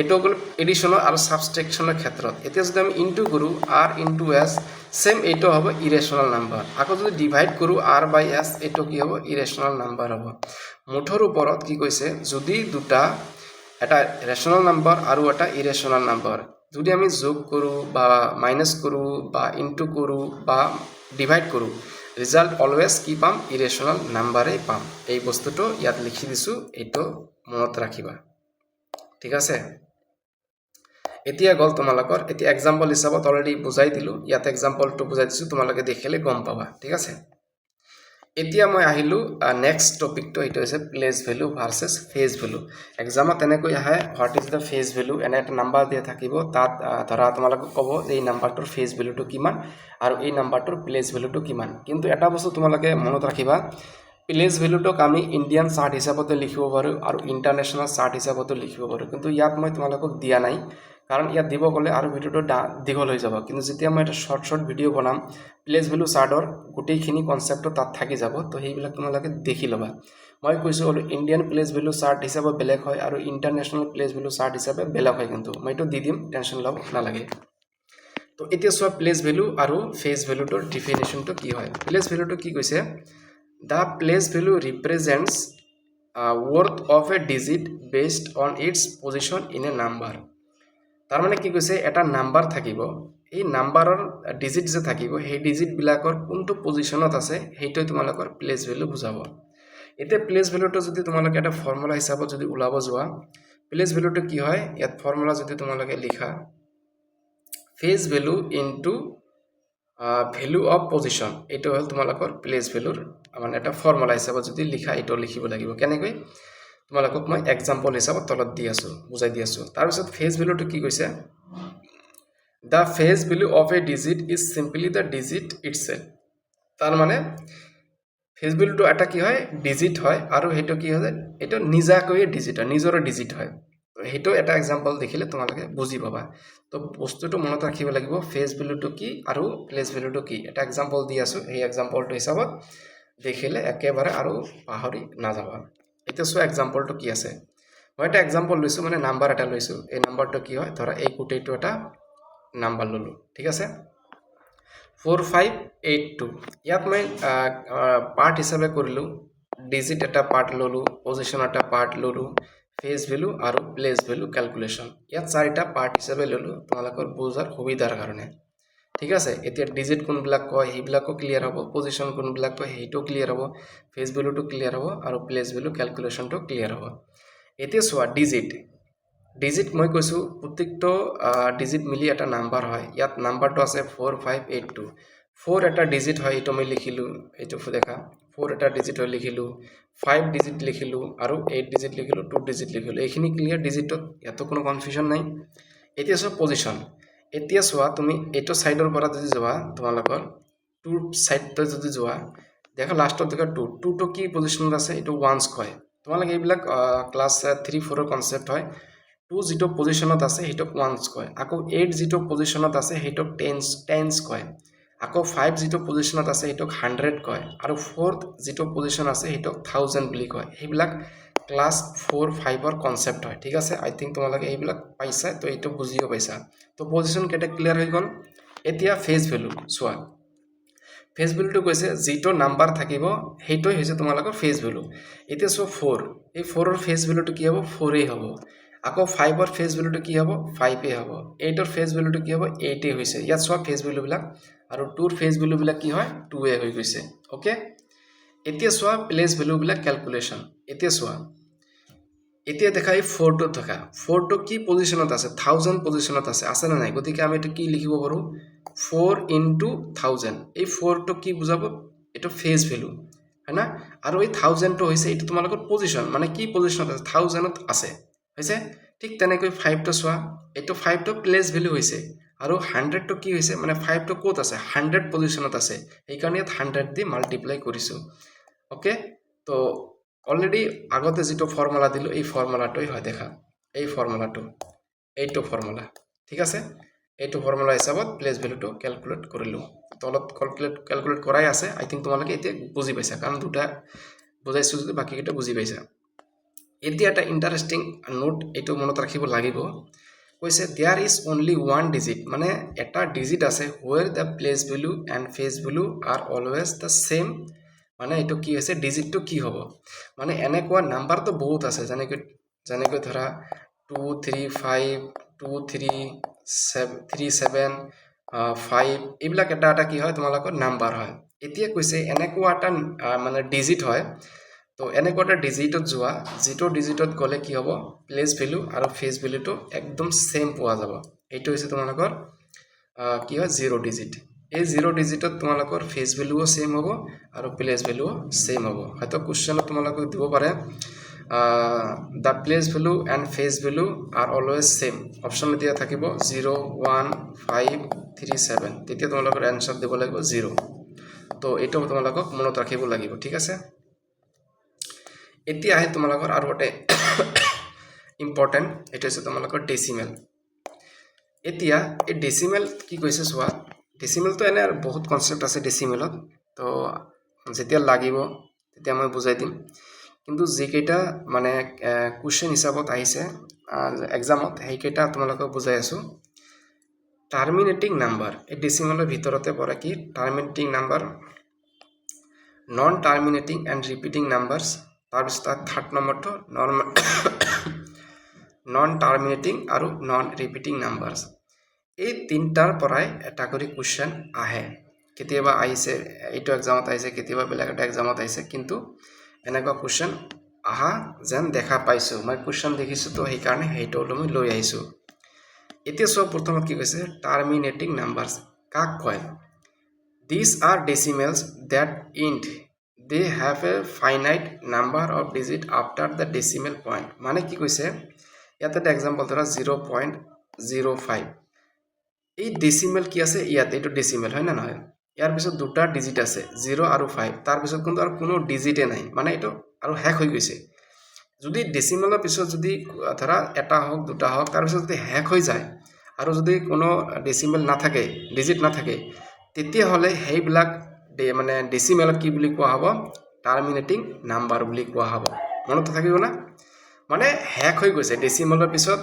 এইটো হ'ল এডিশ্যনৰ আৰু ছাবষ্ট্ৰেকশ্যনৰ ক্ষেত্ৰত। এতিয়া যদি আমি ইনটু কৰোঁ R × S, ছেম এইটো হ'ব ইৰেচনেল নাম্বাৰ। আকৌ যদি ডিভাইড কৰোঁ R/S, এইটো কি হ'ব ইৰেচনেল নাম্বাৰ হ'ব। মুঠৰ ওপৰত কি কৈছে, যদি দুটা এটা ৰেচনেল নাম্বাৰ আৰু এটা ইৰেচনেল নাম্বাৰ যদি আমি যোগ কৰোঁ বা মাইনাছ কৰোঁ বা ইনটু কৰোঁ বা ডিভাইড কৰোঁ, ৰিজাল্ট অলৱেজ কি পাম ইৰেচনেল নাম্বাৰেই পাম। এই বস্তুটো ইয়াত লিখি দিছোঁ, এইটো মনত ৰাখিবা। ঠিক আছে, এতিয়া গ'ল তোমালোকৰ, এতিয়া এক্সাম্পল হিচাপত অলৰেডি বুজাই দিলোঁ, ইয়াত এক্সাম্পলটো বুজাই দিছোঁ, তোমালোকে দেখিলে গম পাবা। ঠিক আছে, এতিয়া মই আহিলোঁ নেক্সট টপিকটো, এইটো হৈছে place value versus face value. এক্সামত তেনেকৈ আহে, what is the face value, এনে এটা নাম্বাৰ দিয়া থাকিব, তাত ধৰা তোমালোকক ক'ব যে এই নাম্বাৰটোৰ ফেচ ভেলুটো কিমান আৰু এই নাম্বাৰটোৰ প্লেচ ভেলুটো কিমান। কিন্তু এটা বস্তু তোমালোকে মনত ৰাখিবা, প্লেচ ভেলুটোক আমি ইণ্ডিয়ান চাৰ্ট হিচাপতো লিখিব পাৰোঁ আৰু ইণ্টাৰনেশ্যনেল চাৰ্ট হিচাপতো লিখিব পাৰোঁ, কিন্তু ইয়াত মই তোমালোকক দিয়া নাই, কাৰণ ইয়াত দিব গ'লে আৰু ভিডিঅ'টো দীঘল হৈ যাব। কিন্তু যেতিয়া মই এটা শ্বৰ্ট ভিডিঅ' বনাম, প্লেচ ভেলু চাৰ্টৰ গোটেইখিনি কনচেপ্টটো তাত থাকি যাব, তো সেইবিলাক তোমালোকে দেখি ল'বা। মই কৈছোঁ হ'লো ইণ্ডিয়ান প্লেচ ভেলু চাৰ্ট হিচাপে বেলেগ হয় আৰু ইণ্টাৰনেশ্যনেল প্লেচ ভেলু চাৰ্ট হিচাপে বেলেগ হয়, কিন্তু মই এইটো দি দিম, টেনশ্যন ল'ব নালাগে। তো এতিয়া চোৱা প্লেচ ভেলু আৰু ফেচ ভেলুটোৰ ডিফিনেশ্যনটো কি হয়। প্লেচ ভেলুটো কি কৈছে, the place value represents worth of a digit based on its position in a number. তাৰমানে কি কৈছে, এটা নাম্বাৰ থাকিব, এই নাম্বাৰৰ ডিজিট যে থাকিব, সেই ডিজিটবিলাকৰ কোনটো পজিশ্যনত আছে সেইটোৱে তোমালোকৰ প্লেচ ভেলু বুজাব। এতিয়া প্লেচ ভেলুটো যদি তোমালোকে এটা ফৰ্মুলা হিচাপত যদি ওলাব যোৱা, প্লেচ ভেলুটো কি হয়, ইয়াত ফৰ্মুলা যদি তোমালোকে লিখা, face value into value of position এইটো হ'ল তোমালোকৰ প্লেস ভ্যালুৰ মানে এটা ফৰ্মুলা হিচাপত যদি লিখা এইটো লিখিব লাগিব কেনেকৈ তোমালোকক মই এক্সাম্পল হিচাপত তলত দি আছো বুজাই দি আছো তাৰপিছত ফেজ ভ্যালুটো কি কৈছে the phase value of a digit is simply the digit itself তাৰ মানে ফেজ ভ্যালুটো এটা কি হয় ডিজিট হয় আৰু হেটো কি হয় এটা নিজাকৈ ডিজিট হয় নিজৰ ডিজিট হয় হেটো এটা এক্সাম্পল দেখিলে তোমালোকে বুজি পাবা তো বস্তুটো মনত ৰাখিব লাগিব ফেজ ভ্যালুটো কি আৰু প্লেস ভ্যালুটো কি এটা এক্সাম্পল দি আছো এই এক্সাম্পলটো হিচাপত দেখিলে একেবাৰে আৰু পাহৰি নাযাবা এটা সো এক্সাম্পলটো কি আছে মই এটা এক্সাম্পল লৈছো মানে নাম্বার এটা লৈছো এই নাম্বাৰটো কি হয় ধৰা এই কোটেটো এটা নাম্বাৰ ললো ঠিক আছে 4582 ইয়াত মই পাৰ্ট হিসাবে কৰিলো ডিজিট এটা পাৰ্ট ললো পজিশন এটা পাৰ্ট ললো ফেজ ভ্যালু আৰু প্লেস ভ্যালু ক্যালকুলেশন ইয়াত চাৰিটা পাৰ্ট হিসাবে ললো তোমালোকৰ বুজাৰ সুবিধাৰ কাৰণে ঠিক আছে এতিয়া ডিজিট কোনবিলাক কয় হেবিলাকো ক্লিয়াৰ হ'ব পজিশন কোনবিলাক কয় হেটো ক্লিয়াৰ হ'ব ফেজ ভ্যালুটো ক্লিয়াৰ হ'ব আৰু প্লেস ভ্যালু ক্যালকুলেশনটো ক্লিয়াৰ হ'ব এতিয়া সোৱা ডিজিট মই কৈছো প্ৰত্যেকটো ডিজিট মিলি এটা নাম্বাৰ হয় ইয়াত নাম্বাৰটো আছে 4582 4 এটা ডিজিট হয় এটো মই লিখিলো এটো দেখা 4 এটা ডিজিট হয় লিখিলো 5 ডিজিট লিখিলো আৰু 8 ডিজিট লিখিলো 2 ডিজিট লিখিলো এইখিনি ক্লিয়াৰ ডিজিটত ইয়াত কোনো কনফিউজন নাই এতিয়া সব পজিশন এতিয়া সোৱা তুমি এটো সাইডৰ পৰা যদি যোৱা তোমালোকৰ টু সাইডটো যদি যোৱা দেখা লাষ্টত দেখা 2 2 তো কি পজিশনত আছে এটো ওয়ান্স কয় তোমালোকে এইবিলাক ক্লাস 3 4 ৰ কনসেপ্ট হয় 2 যেটো পজিশনত আছে হেটো ওয়ান্স কয় আকৌ 8 যেটো পজিশনত আছে হেটো টেন্স কয় আকৌ 5 যেটো পজিশনত আছে হেটো 100 কয় আৰু 4th যেটো পজিশন আছে হেটো 1000 বুলি কয় হেবিলাক ক্লাস 4 5 ৰ কনসেপ্ট হয় ঠিক আছে আই থিংক তোমালোকে এইবিলাক পাইছা তো এটো বুজিও পাইছা তো পজিশন কেটা ক্লিয়াৰ হৈ গল এতিয়া ফেজ ভ্যালু সোৱা ফেজ ভ্যালুটো কৈছে যেটো নাম্বাৰ থাকিব হেটোই হৈছে তোমালোকৰ ফেজ ভ্যালু এতিয়া সো 4 এই 4 ৰ ফেজ ভ্যালুটো কি হ'ব 4 এই হ'ব আকৌ 5 ৰ ফেজ ভ্যালুটো কি হ'ব 5 এই হ'ব 8 ৰ ফেজ ভ্যালুটো কি হ'ব 8 এই হৈছে ইয়াত সব ফেজ ভ্যালু বিলাক আৰু 2 ৰ ফেজ ভ্যালু বিলাক কি হয় 2 এ হৈ গৈছে ওকে এতিয়া সোৱা প্লেস ভ্যালু বিলাক ক্যালকুলেশন এতিয়া সোৱা এতিয়া দেখা এই 4 টো থকা 4 টো কি পজিশনত আছে 1000 পজিশনত আছে না নাই গতিকে আমি এটো কি লিখিব পাৰো 4 into 1000 এই 4 টো কি বুজাব এটো ফেজ ভ্যালু হয়না আৰু এই 1000 টো হৈছে এটো তোমালোকৰ পজিশন মানে কি পজিশনত আছে 1000ত আছে হৈছে ঠিক তেনেকৈ 5 টো সোৱা এটো 5 টো প্লেস ভ্যালু হৈছে আৰু 100 টো কি হৈছে মানে 5 টো ক'ত আছে 100 পজিশনত আছে এই কাৰণে 100 দি মাল্টিপ্লাই কৰিছো ওকে তো অলরেডি আগতে যেটো ফর্মুলা দিলো এই ফর্মুলাটোই হয় দেখা এই ফর্মুলাটো এইটো ফর্মুলা ঠিক আছে এইটো ফর্মুলা হিসাবত প্লেস ভ্যালুটো ক্যালকুলেট কৰিলো তলত ক্যালকুলেট কৰাই আছে আই থিংক তোমালোকে এতিয়া বুজি পাইছা কাৰণ দুটা বুজাইছো যদি বাকি কিটা বুজি পাইছা এতিয়া এটা ইন্টাৰেস্টিং নোট এইটো মনত ৰাখিব লাগিব কৈছে there is only one digit মানে এটা ডিজিট আছে where the place value and phase value are always the same মানে এটো কি হৈছে ডিজিটটো কি হ'ব মানে এনেকুৱা নাম্বাৰ তো বহুত আছে যেনেকৈ ধৰা 2 3 5 2 3 7 5 এইবিলাক এটা কি হয় তোমালোকৰ নাম্বাৰ হয় এতিয়া কৈছে এনেকুৱা এটা মানে ডিজিট হয় তো এনেকুৱা এটা ডিজিটত যোৱা যেটো ডিজিটত গলে কি হ'ব প্লেস ভ্যালু আৰু ফেজ ভ্যালুটো একদম সেম পোৱা যাব এইটো হৈছে তোমালোকৰ কি হয় 0 ডিজিট এই 0 ডিজিটত তোমালোকৰ ফেজ ভ্যালুও সেম হ'ব আৰু প্লেস ভ্যালুও সেম হ'ব হয়তো কোশ্চেনত তোমালোকক দিব পাৰে the place value and phase value are always same option দিয়া থাকিব 0 1 5 3 7 তেতিয়া তোমালোকৰ आंसर দিব লাগিব 0 তো এটো তোমালোকক মনত ৰাখিব লাগিব ঠিক আছে এতিয়া আহে তোমালোকৰ আৰু এটা ইম্পৰ্টেন্ট এটা হৈছে তোমালোকৰ ডেসিমেল এতিয়া এই ডেসিমেল কি কৈছে সোৱা ডেসিমেল তো এনে বহুত কনসেপ্ট আছে ডেসিমেলত তো যেতিয়া লাগিব তেতিয়া মই বুজাই দিম কিন্তু যেকেটা মানে কোশ্চেন হিসাবত আহিছে এক্সামত হেইকেটা তোমালোকক বুজাই আছো টার্মিনেটিং নাম্বার এই ডেসিমেলৰ ভিতৰতে পৰে কি terminating number non terminating and repeating নাম্বাৰস তাৰপিছত থাৰ্ড নম্বৰটো নন টাৰ্মিনেটিং আৰু নন ৰিপিটিং নাম্বাৰস এই তিনটাৰ পৰাই এটা কৰি কোশ্চেন আহে কেতিয়াবা আহিছে এইটো এক্সামত আহিছে কেতিয়াবা বেলেগ এটা এক্সামত আহিছে কিন্তু এনেকুৱা কোশ্চেন আহা যেন দেখা পাইছো মই কোশ্চেন দেখিছো তো সেই কাৰণে হেইটো মই লৈ আহিছো এতিয়া সব প্ৰথমত কি কৈছে টার্মিনেটিং নাম্বারস কাক কয় These are decimals that end. They have a finite number of digit after the decimal point. মানে কি কৈছে ইয়াতে এটা এক্সাম্পল ধৰা 0.05 এই ডেসিমেল কি আছে ইয়াতে এইটো ডেসিমেল হয় না নহয় ইয়াৰ পিছত দুটা ডিজিট আছে 0 আৰু 5 তাৰ পিছত কিন্তু আৰু কোনো ডিজিটে নাই মানে এইটো আৰু হ্যাক হৈ গৈছে যদি ডেসিমেলৰ পিছত যদি ধৰা এটা হওক দুটা হওক তাৰ পিছত যদি হ্যাক হৈ যায় আৰু যদি কোনো ডেসিমেল নাথাকে ডিজিট নাথাকে তেতিয়া হলে হেইবিলাক মানে ডেসিমেলত কি বুলি কোৱা হ'ব টাৰ্মিনেটিং নাম্বাৰ বুলি কোৱা হ'ব মনত থাকিব না মানে হ্যাক হৈ গৈছে ডেসিমেলৰ পিছত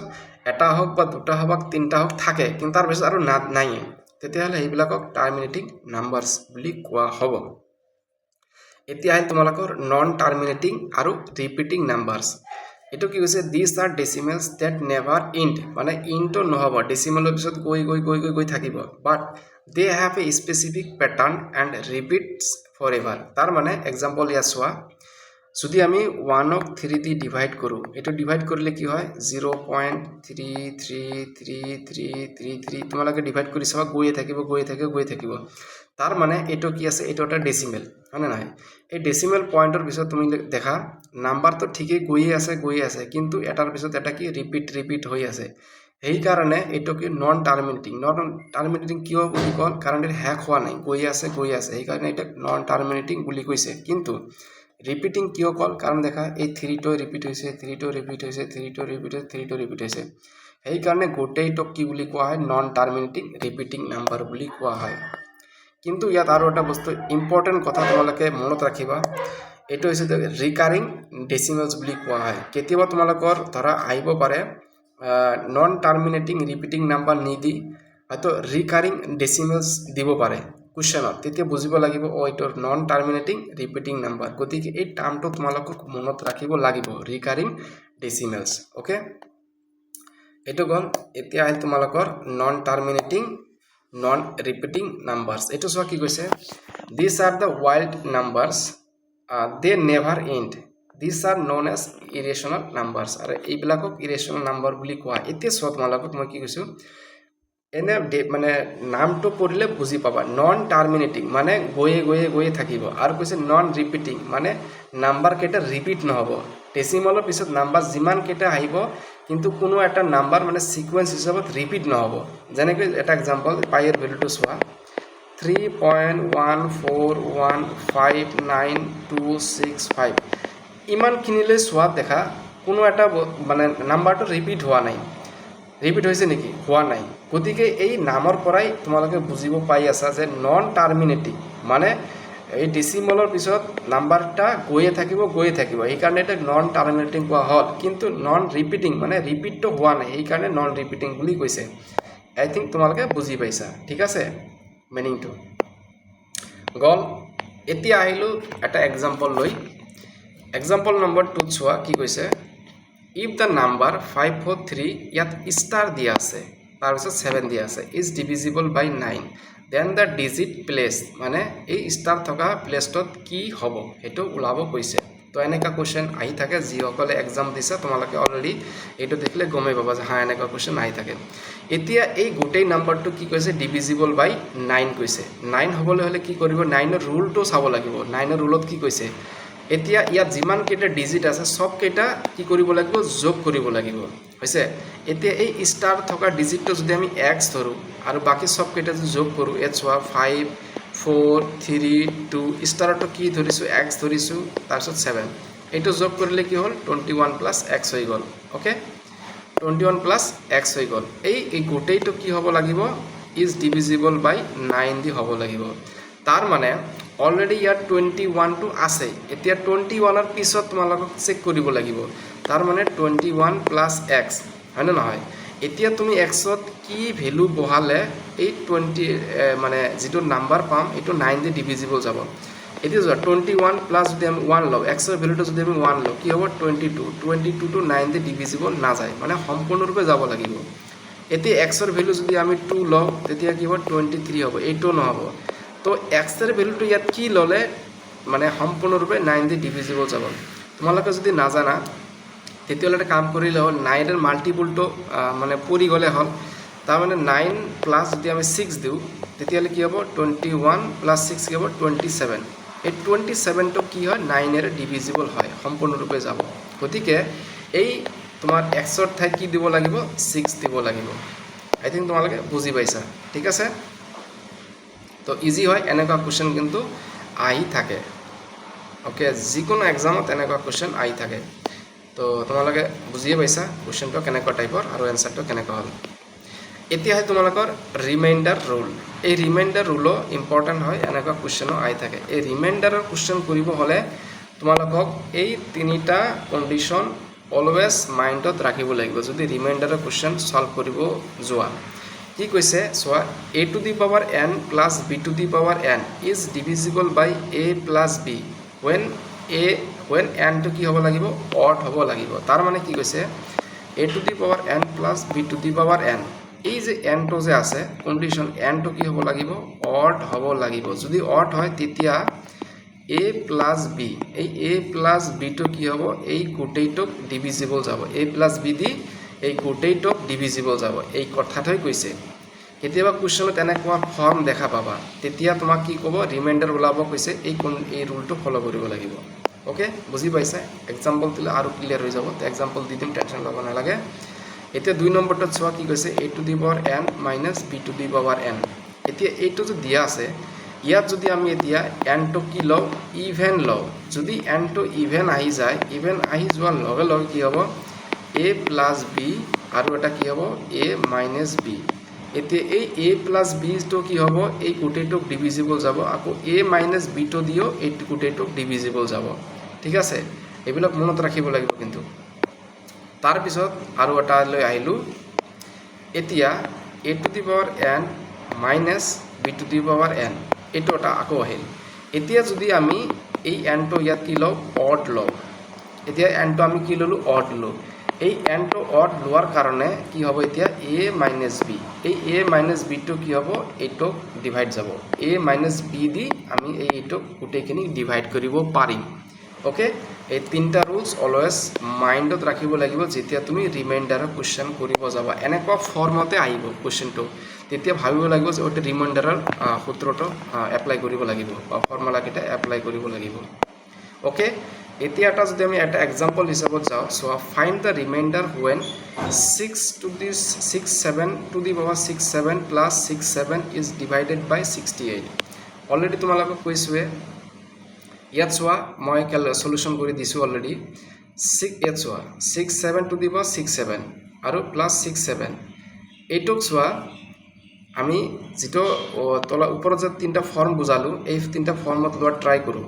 এটা হওক বা দুটা হওক বা তিনটা হওক থাকে কিন্তু তাৰ পিছত আৰু নাই তেতিয়া হলে হেইবিলাকক টাৰ্মিনেটিং নাম্বাৰছ বুলি কোৱা হ'ব এতিয়া তোমালোকৰ নন টাৰ্মিনেটিং আৰু ৰিপিটিং নাম্বাৰছ এটো কি কৈছে these are decimals that never end মানে ইনটো নহব ডেসিমেলৰ পিছত গৈ থাকিব but they have a specific pattern and repeats forever তাৰ মানে एग्जांपल ইয়া চোৱা যদি আমি 1 ক 3 দি ডিভাইড কৰো এটো ডিভাইড কৰিলে কি হয় 0.33333 তোমালোকে ডিভাইড কৰি চাবা গৈ থাকিব তাৰ মানে এটো কি আছে এটো এটা ডেসিমেল হয় না নহয় এই ডেসিমেল পয়েন্টৰ পিছত তুমি দেখা নাম্বাৰ তো ঠিকই গৈ আছে কিন্তু এটাৰ পিছত এটা কি ৰিপিট হৈ আছে এই কাৰণে এটো কি নন টাৰ্মিনেটিং কিয় বুলি কল কাৰণ এৰ হ্যাক হোৱা নাই গৈ আছে এই কাৰণে এটা নন টাৰ্মিনেটিং বুলি কৈছে কিন্তু ৰিপিটিং কিয় কল কাৰণ দেখা এই 3 টো ৰিপিট হৈছে 3 টো ৰিপিট হৈছে এই কাৰণে গোটেইটো কি বুলি কোৱা হয় নন টাৰ্মিনেটিং ৰিপিটিং নাম্বাৰ বুলি কোৱা হয় কিন্তু ইয়াত আৰু এটা বস্তু ইম্পৰ্টেন্ট কথা তোমালোকে মনত ৰাখিবা এটো হৈছে ৰিকাৰিং ডেসিমেলস বুলি কোৱা হয় কেতিয়াবা তোমালোকৰ ধৰা আহিব পাৰে নন টাৰ্মিনেটিং ৰিপিটিং নাম্বাৰ নিদি হয়তো ৰিকাৰিং ডেসিমেলস দিব পাৰে কোশ্চেনত তেতিয়া বুজিব লাগিব ও এটো নন টাৰ্মিনেটিং ৰিপিটিং নাম্বাৰ গতিকে এই টাৰ্মটো তোমালোকক মনত ৰাখিব লাগিব ৰিকাৰিং ডেসিমেলস ওকে এটো গল এতিয়া তোমালোকৰ নন টাৰ্মিনেটিং নন ৰিপিটিং নাম্বাৰস এটো সব কি কৈছে these are the wild numbers they never end these are known as irrational numbers আৰু এইবিলাকক irrational number বুলি কোৱা এতিয়া সব তোমালোকক মই কি কৈছো এনে মানে নামটো পঢ়িলে বুজি পাবা নন টাৰ্মিনেটিং মানে গয়ে থাকিব আৰু কৈছে নন ৰিপিটিং মানে নাম্বাৰ কেটা ৰিপিট নহব ডেসিমেলৰ পিছত নাম্বাৰ যিমান কেটা আহিব কিন্তু কোনো এটা নাম্বাৰ মানে সিকোয়েন্স হিচাপত ৰিপিট নহব যেনেকৈ এটা एग्जांपल পাইৰ ভ্যালুটো চোৱা 3.1415925 ইমান কিনিলে চোৱা দেখা কোনো এটা মানে নাম্বাৰটো ৰিপিট হোৱা নাই ৰিপিট হৈছে নেকি হোৱা নাই গতিকে এই নামৰ পৰাই তোমালোকে বুজিব পাই আছা যে নন টাৰ্মিনেটিং মানে এই ডেসিমেলৰ পিছত নাম্বাৰটা গয়ে থাকিব এই কাৰণে এটা নন টাৰ্মিনেটিং কোৱা হল কিন্তু নন ৰিপিটিং মানে ৰিপিটটো হোৱা নাই এই কাৰণে নন ৰিপিটিং বুলি কৈছে আই থিংক তোমালোকে বুজি পাইছা ঠিক আছে মিনিংটো গল এতিয়া আহিলো এটা एग्जांपल লৈ एग्जांपल নম্বৰ 2 চোৱা কি কৈছে if the number 543 ইয়াত স্টাৰ দিয়া আছে তাৰ পিছত 7 দিয়া আছে is divisible by 9 then the digit place মানে এই স্টাৰ থকা প্লেসত কি হ'ব এটো উলাব কৈছে তো এনেকা কোশ্চেন আহি থাকে যি সকলে एग्जाम দিছে তোমালোকে অলৰেডি এটো দেখলে গমে পাবা যে হ্যাঁ এনেকা কোশ্চেন আহি থাকে এতিয়া এই গোটেই নাম্বাৰটো কি কৈছে ডিভিজিবল বাই 9 কৈছে 9 হ'বলৈ হলে কি কৰিব 9 ৰ ৰুলটো চাব লাগিব 9 ৰ ৰুলত কি কৈছে এতিয়া ইয়াত যিমান কেটা ডিজিট আছে সব কেটা কি কৰিব লাগিব যোগ কৰিব লাগিব হৈছে এতিয়া এই স্টাৰ থকা ডিজিটটো যদি আমি x ধৰো আৰু বাকি সব কেটা যদি যোগ কৰো এ চোৱা 5 4 3 2 স্টাৰটো কি ধৰিছো x ধৰিছো তাৰপিছত 7 এটো যোগ কৰিলে কি হল 21 প্লাস x হৈ গল ওকে 21 প্লাস x হৈ গল এই গোটেইটো কি হ'ব লাগিব is divisible by 9 দি হ'ব লাগিব তাৰ মানে অলৰেডি ইয়াত 21 টো আছে এতিয়া 21 ৰ পিছত তোমালোকক চেক কৰিব লাগিব তাৰ মানে 21 প্লাস x হয় না নহয় এতিয়া তুমি x ত কি ভ্যালু বহালে এই 20 মানে যেটো নাম্বাৰ পাম এটো 9 দি ডিভিজিবল যাব এতিয়া 21 প্লাস যদি আমি 1 লও x ৰ ভ্যালুটো যদি আমি 1 লও কি হ'ব 22 টো 9 দি ডিভিজিবল না যায় মানে সম্পূৰ্ণৰূপে যাব লাগিব এতিয়া x ৰ ভ্যালু যদি আমি 2 লও তেতিয়া কি হ'ব 23 হ'ব এইটো নহব তো x এর ভ্যালুটো ইয়াত কি ললে মানে সম্পূৰ্ণৰূপে 9 দি ডিভিজিবল যাব তোমালোকে যদি না জানা তেতিয়ালে এটা কাম কৰিলে হল 9 এৰ মাল্টিপলটো মানে পৰি গলে হল তাৰমানে 9 প্লাছ যদি আমি 6 দিওঁ তেতিয়াহ'লে কি হ'ব 21 প্লাছ 6 কি হ'ব 27 এই 27টো কি হয় 9 এৰে ডিভিজিবল হয় সম্পূৰ্ণৰূপে যাব গতিকে এই তোমাৰ xৰ ঠাইত কি দিব লাগিব 6 দিব লাগিব আই থিংক তোমালোকে বুজি পাইছা ঠিক আছে তো ইজি হয় এনেকুৱা কোৱেশ্চন কিন্তু আহি থাকে ওকে যিকোনো এক্সামত এনেকুৱা কোৱেশ্চন আহি থাকে তো তোমালোকে বুজিয়ে পাইছা কোৱেশ্চনটো কেনেকুৱা টাইপৰ আৰু এনসাৰটো কেনেকুৱা হ'ল এতিয়া হয় তোমালোকৰ ৰিমাইণ্ডাৰ ৰুল এই ৰিমাইণ্ডাৰ ৰুলো ইম্পৰ্টেণ্ট হয় এনেকুৱা কুৱেশ্যনো আহি থাকে এই ৰিমাইণ্ডাৰৰ কুৱেশ্যন কৰিব হ'লে তোমালোকক এই তিনিটা কণ্ডিশ্যন অলৱেজ মাইণ্ডত ৰাখিব লাগিব যদি ৰিমাইণ্ডাৰৰ কুৱেশ্যন সলভ কৰিব যোৱা কি কৈছে চোৱা a to the power n plus b to the power n is divisible by a plus b when n to কি হ'ব লাগিব odd হ'ব লাগিব তাৰ মানে কি কৈছে a to the power n plus b to the power n এই যে n টো যে আছে কন্ডিশন n টো কি হ'ব লাগিব অড হ'ব লাগিব যদি অড হয় তেতিয়া a plus b এই a plus b টো কি হ'ব এই গোটেইটোক ডিভিজিবল যাব a plus b দি এই গোটেইটোক ডিভিজিবল যাব এই কথাটোই কৈছে কেতিয়াবা কোৱেশ্যনত এনেকুৱা ফৰ্ম দেখা পাবা তেতিয়া তোমাক কি ক'ব ৰিমাইণ্ডাৰ ওলাব কৈছে এই ৰুলটো ফলো কৰিব লাগিব ওকে বুজি পাইছা এক্সাম্পল দিলে আৰু ক্লিয়াৰ হৈ যাব তো এক্সাম্পল দি দিম টেনশ্যন ল'ব নালাগে এতিয়া 2 নম্বৰটোত চোৱা কি কৈছে a to the power n minus b to the power n এতিয়া এইটো যে দিয়া আছে ইয়াত যদি আমি এতিয়া n টো কি লওঁ ইভেন লওঁ যদি n টো ইভেন আহি যায় ইভেন আহি যোৱাৰ লগে লগে কি হ'ব a plus b আৰু এটা কি হ'ব a minus b এতিয়া এই a plus b টো কি হ'ব এই গোটেইটোক ডিভিজিবল যাব আকৌ a minus b টো দিও এই গোটেইটোক ডিভিজিবল যাব ঠিক আছে এইবিলাক মনত ৰাখিব লাগিব কিন্তু তাৰ পিছত আৰু এটা লৈ আহিলো এতিয়া a to the power n minus b to the power n এটো এটা আকৌ আহিল এতিয়া যদি আমি এই n টো ইয়াত কি লওঁ অড লওঁ এতিয়া n টো আমি কি ললো অড ললো এই n টো অড লোৱাৰ কাৰণে কি হ'ব এতিয়া a minus b এই a minus b টো কি হ'ব এটো ডিভাইড যাব a minus b দি আমি এইটো গোটেইখিনি ডিভাইড কৰিব পাৰিম ওকে এই তিনটা ৰুলস অলৱেজ মাইণ্ডত ৰাখিব লাগিব যেতিয়া তুমি ৰিমাইণ্ডাৰৰ কোৱেশ্চন কৰিব যাবা এনেকুৱা ফৰ্মতে আহিব কোৱেশ্চনটো তেতিয়া ভাবিব লাগিব যে ওটা ৰিমাইণ্ডাৰৰ সূত্ৰটো এপ্লাই কৰিব লাগিব বা ফৰ্মুলা কেইটা এপ্লাই কৰিব লাগিব ওকে এতিয়া এটা যদি আমি এটা এক্সাম্পল হিচাপত যাওঁ so find the reminder when 6 to the 7 to the power 67 plus 67 is divided by 68 already তোমালোকক কৈছোৱে ইয়াত চোৱা মই সলিউশন কৰি দিছো অলৰেডি 6 ইয়াত চোৱা 67 to the power 67 আৰু প্লাস 67 এইটোক চোৱা আমি যেটো তলা ওপৰত যে তিনটা ফৰ্ম বুজালো এই তিনটা ফৰ্মত লোৱা ট্ৰাই কৰো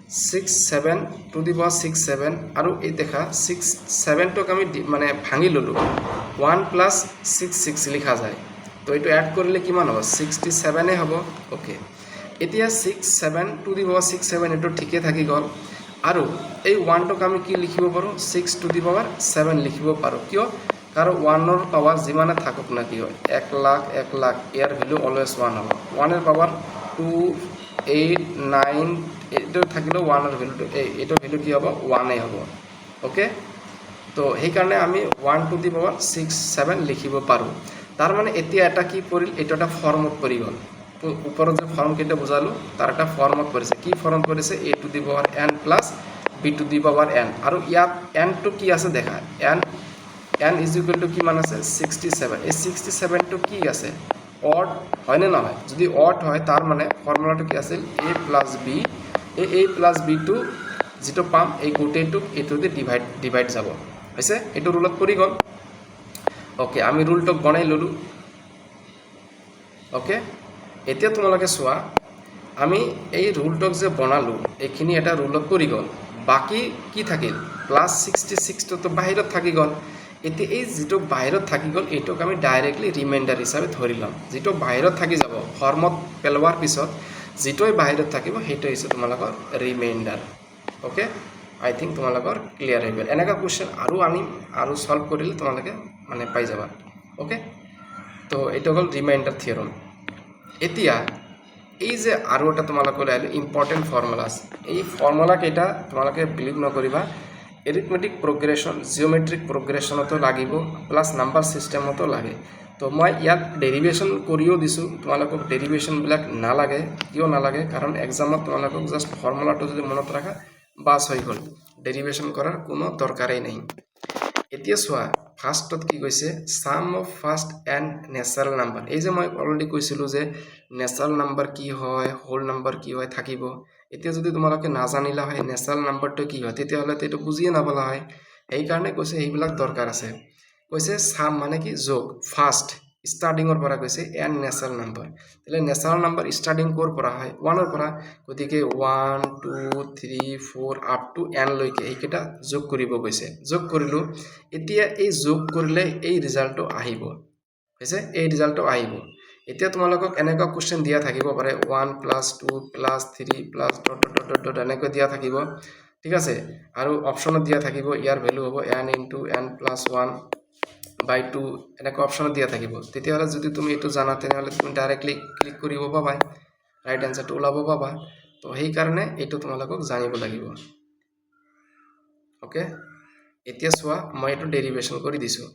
67 to the power 67 আৰু এই দেখা 67 টক আমি মানে ভাঙি ললো 1 plus 66 লিখা যায় তো এটো এড কৰিলে কিমান হ'ব 67 এ হ'ব ওকে এতিয়া 67 to the power 67 এটো ঠিকে থাকি গল আৰু এই 1 টক আমি কি লিখিব পাৰো 6 to the power 7 লিখিব পাৰো কিয় কারণ 1 এর পাওয়ার জিমানে থাকুক না কি হয় 1 লাখ এর ভ্যালু অলওয়েজ 1 হবে 1 এর পাওয়ার 2 8 9 এটা থাকিলে 1 এর ভ্যালু এটা ভ্যালু কি হবে 1 এ হবে ওকে তো এই কারণে আমি 1 টু দি পাওয়ার 6 7 লিখিব পারো তার মানে এতিয়া এটা কি পৰিল এটা ফৰ্মত পৰি গল উপৰ যে ফৰ্ম কেটা বুজালো তাৰ একটা ফৰ্মত পৰিছে কি ফৰ্ম পৰিছে a to the power n plus b to the power n আৰু ইয়াত n টো কি আছে দেখা n is equal to কি মান আছে 67 এই 67 টো কি আছে অড হয় না নহয় যদি অড হয় তার মানে ফর্মুলাটো কি আছে a plus b এই a plus b টো যেটো পাম এই গোটেইটো এটোতে ডিভাইড যাব হৈছে এটো ৰুলত পৰি গল ওকে আমি ৰুলটো বনাই ললো ওকে এতিয়া তোমালোকে চোৱা আমি এই ৰুলটো যে বনালো এখিনি এটা ৰুলত পৰি গল বাকি কি থাকিল প্লাস 66 তো বাহিৰত থাকি গল এতিয়া এই যেটো বাহিৰত থাকি গল এটোক আমি ডাইৰেক্টলি ৰিমাইন্ডাৰ হিচাপে ধৰিলাম যেটো বাহিৰত থাকি যাব ফৰ্মত পেলোৱাৰ পিছত যেটোই বাহিৰত থাকিব হেটো হৈছে তোমালোকৰ ৰিমাইন্ডাৰ ওকে আই থিংক তোমালোকৰ ক্লিয়াৰ হৈ গল এনেকা কোৱেশ্চন আৰু আনিম আৰু সলভ কৰিলে তোমালোকে মানে পাই যাবা ওকে তো এটা হল ৰিমাইন্ডাৰ থিওৰেম এতিয়া এই যে আৰু এটা তোমালোকৰ আইলো ইম্পৰ্টেন্ট ফৰ্মুলাস এই ফৰ্মুলা কেটা তোমালোকে বিলিভ নকৰিবা এৰিথমেটিক প্ৰোগ্ৰেশন জিওমেট্ৰিক প্ৰোগ্ৰেশনতো লাগিব প্লাস নাম্বাৰ সিস্টেমতো লাগে তো মই ইয়াত ডেৰিভেশ্যন কৰিও দিছোঁ, তোমালোকক ডেৰিভেশ্যনবিলাক নালাগে। কিয় নালাগে? কাৰণ এক্সামত তোমালোকক জাষ্ট ফৰ্মুলাটো যদি মনত ৰাখা বাছ হৈ গ'ল, ডেৰিভেশ্যন কৰাৰ কোনো দৰকাৰেই নাই। এতিয়া চোৱা, ফাৰ্ষ্টত কি কৈছে, sum of first n natural number. এই যে মই অলৰেডি কৈছিলোঁ যে নেচাৰেল নাম্বাৰ কি হয়, হোল নাম্বাৰ কি হয় থাকিব। এতিয়া যদি তোমালোকে নাজানিলা হয় নেচাৰেল নাম্বাৰটো কি হয়, তেতিয়াহ'লে এইটো বুজিয়ে নাপালা হয়। সেইকাৰণে কৈছে সেইবিলাক দৰকাৰ আছে। কৈছে সাম মানে কি যোগ, ফাৰ্ষ্ট ষ্টাৰ্টিঙৰ পৰা কৈছে এণ্ড নেচাৰেল নাম্বাৰ। তাহলে নেচাৰেল নাম্বাৰ ষ্টাৰ্টিং ক'ৰ পৰা হয়? 1ৰ পৰা। গতিকে 1 2 3 4 আপ টু n লৈকে এইকেইটা যোগ কৰিব কৈছে। যোগ কৰিলোঁ। এতিয়া এই যোগ কৰিলে এই ৰিজাল্টটো আহিব, হৈছে এই ৰিজাল্টটো আহিব। এতিয়া তোমালোকক এনেকুৱা কুৱেশ্যন দিয়া থাকিব পাৰে 1 + 2 + 3 + এনেকৈ দিয়া থাকিব, ঠিক আছে। আৰু অপশ্যনত দিয়া থাকিব ইয়াৰ ভেলু হ'ব n × n+1/2, এনেকুৱা অপশ্যনত দিয়া থাকিব। তেতিয়াহ'লে যদি তুমি এইটো জানা তেনেহ'লে তুমি ডাইৰেক্টলি ক্লিক কৰিব পাবা, ৰাইট এনচাৰটো ওলাব পাবা। তো সেইকাৰণে এইটো তোমালোকক জানিব লাগিব। অ'কে, এতিয়া চোৱা মই এইটো ডেৰিভেশ্যন কৰি দিছোঁ।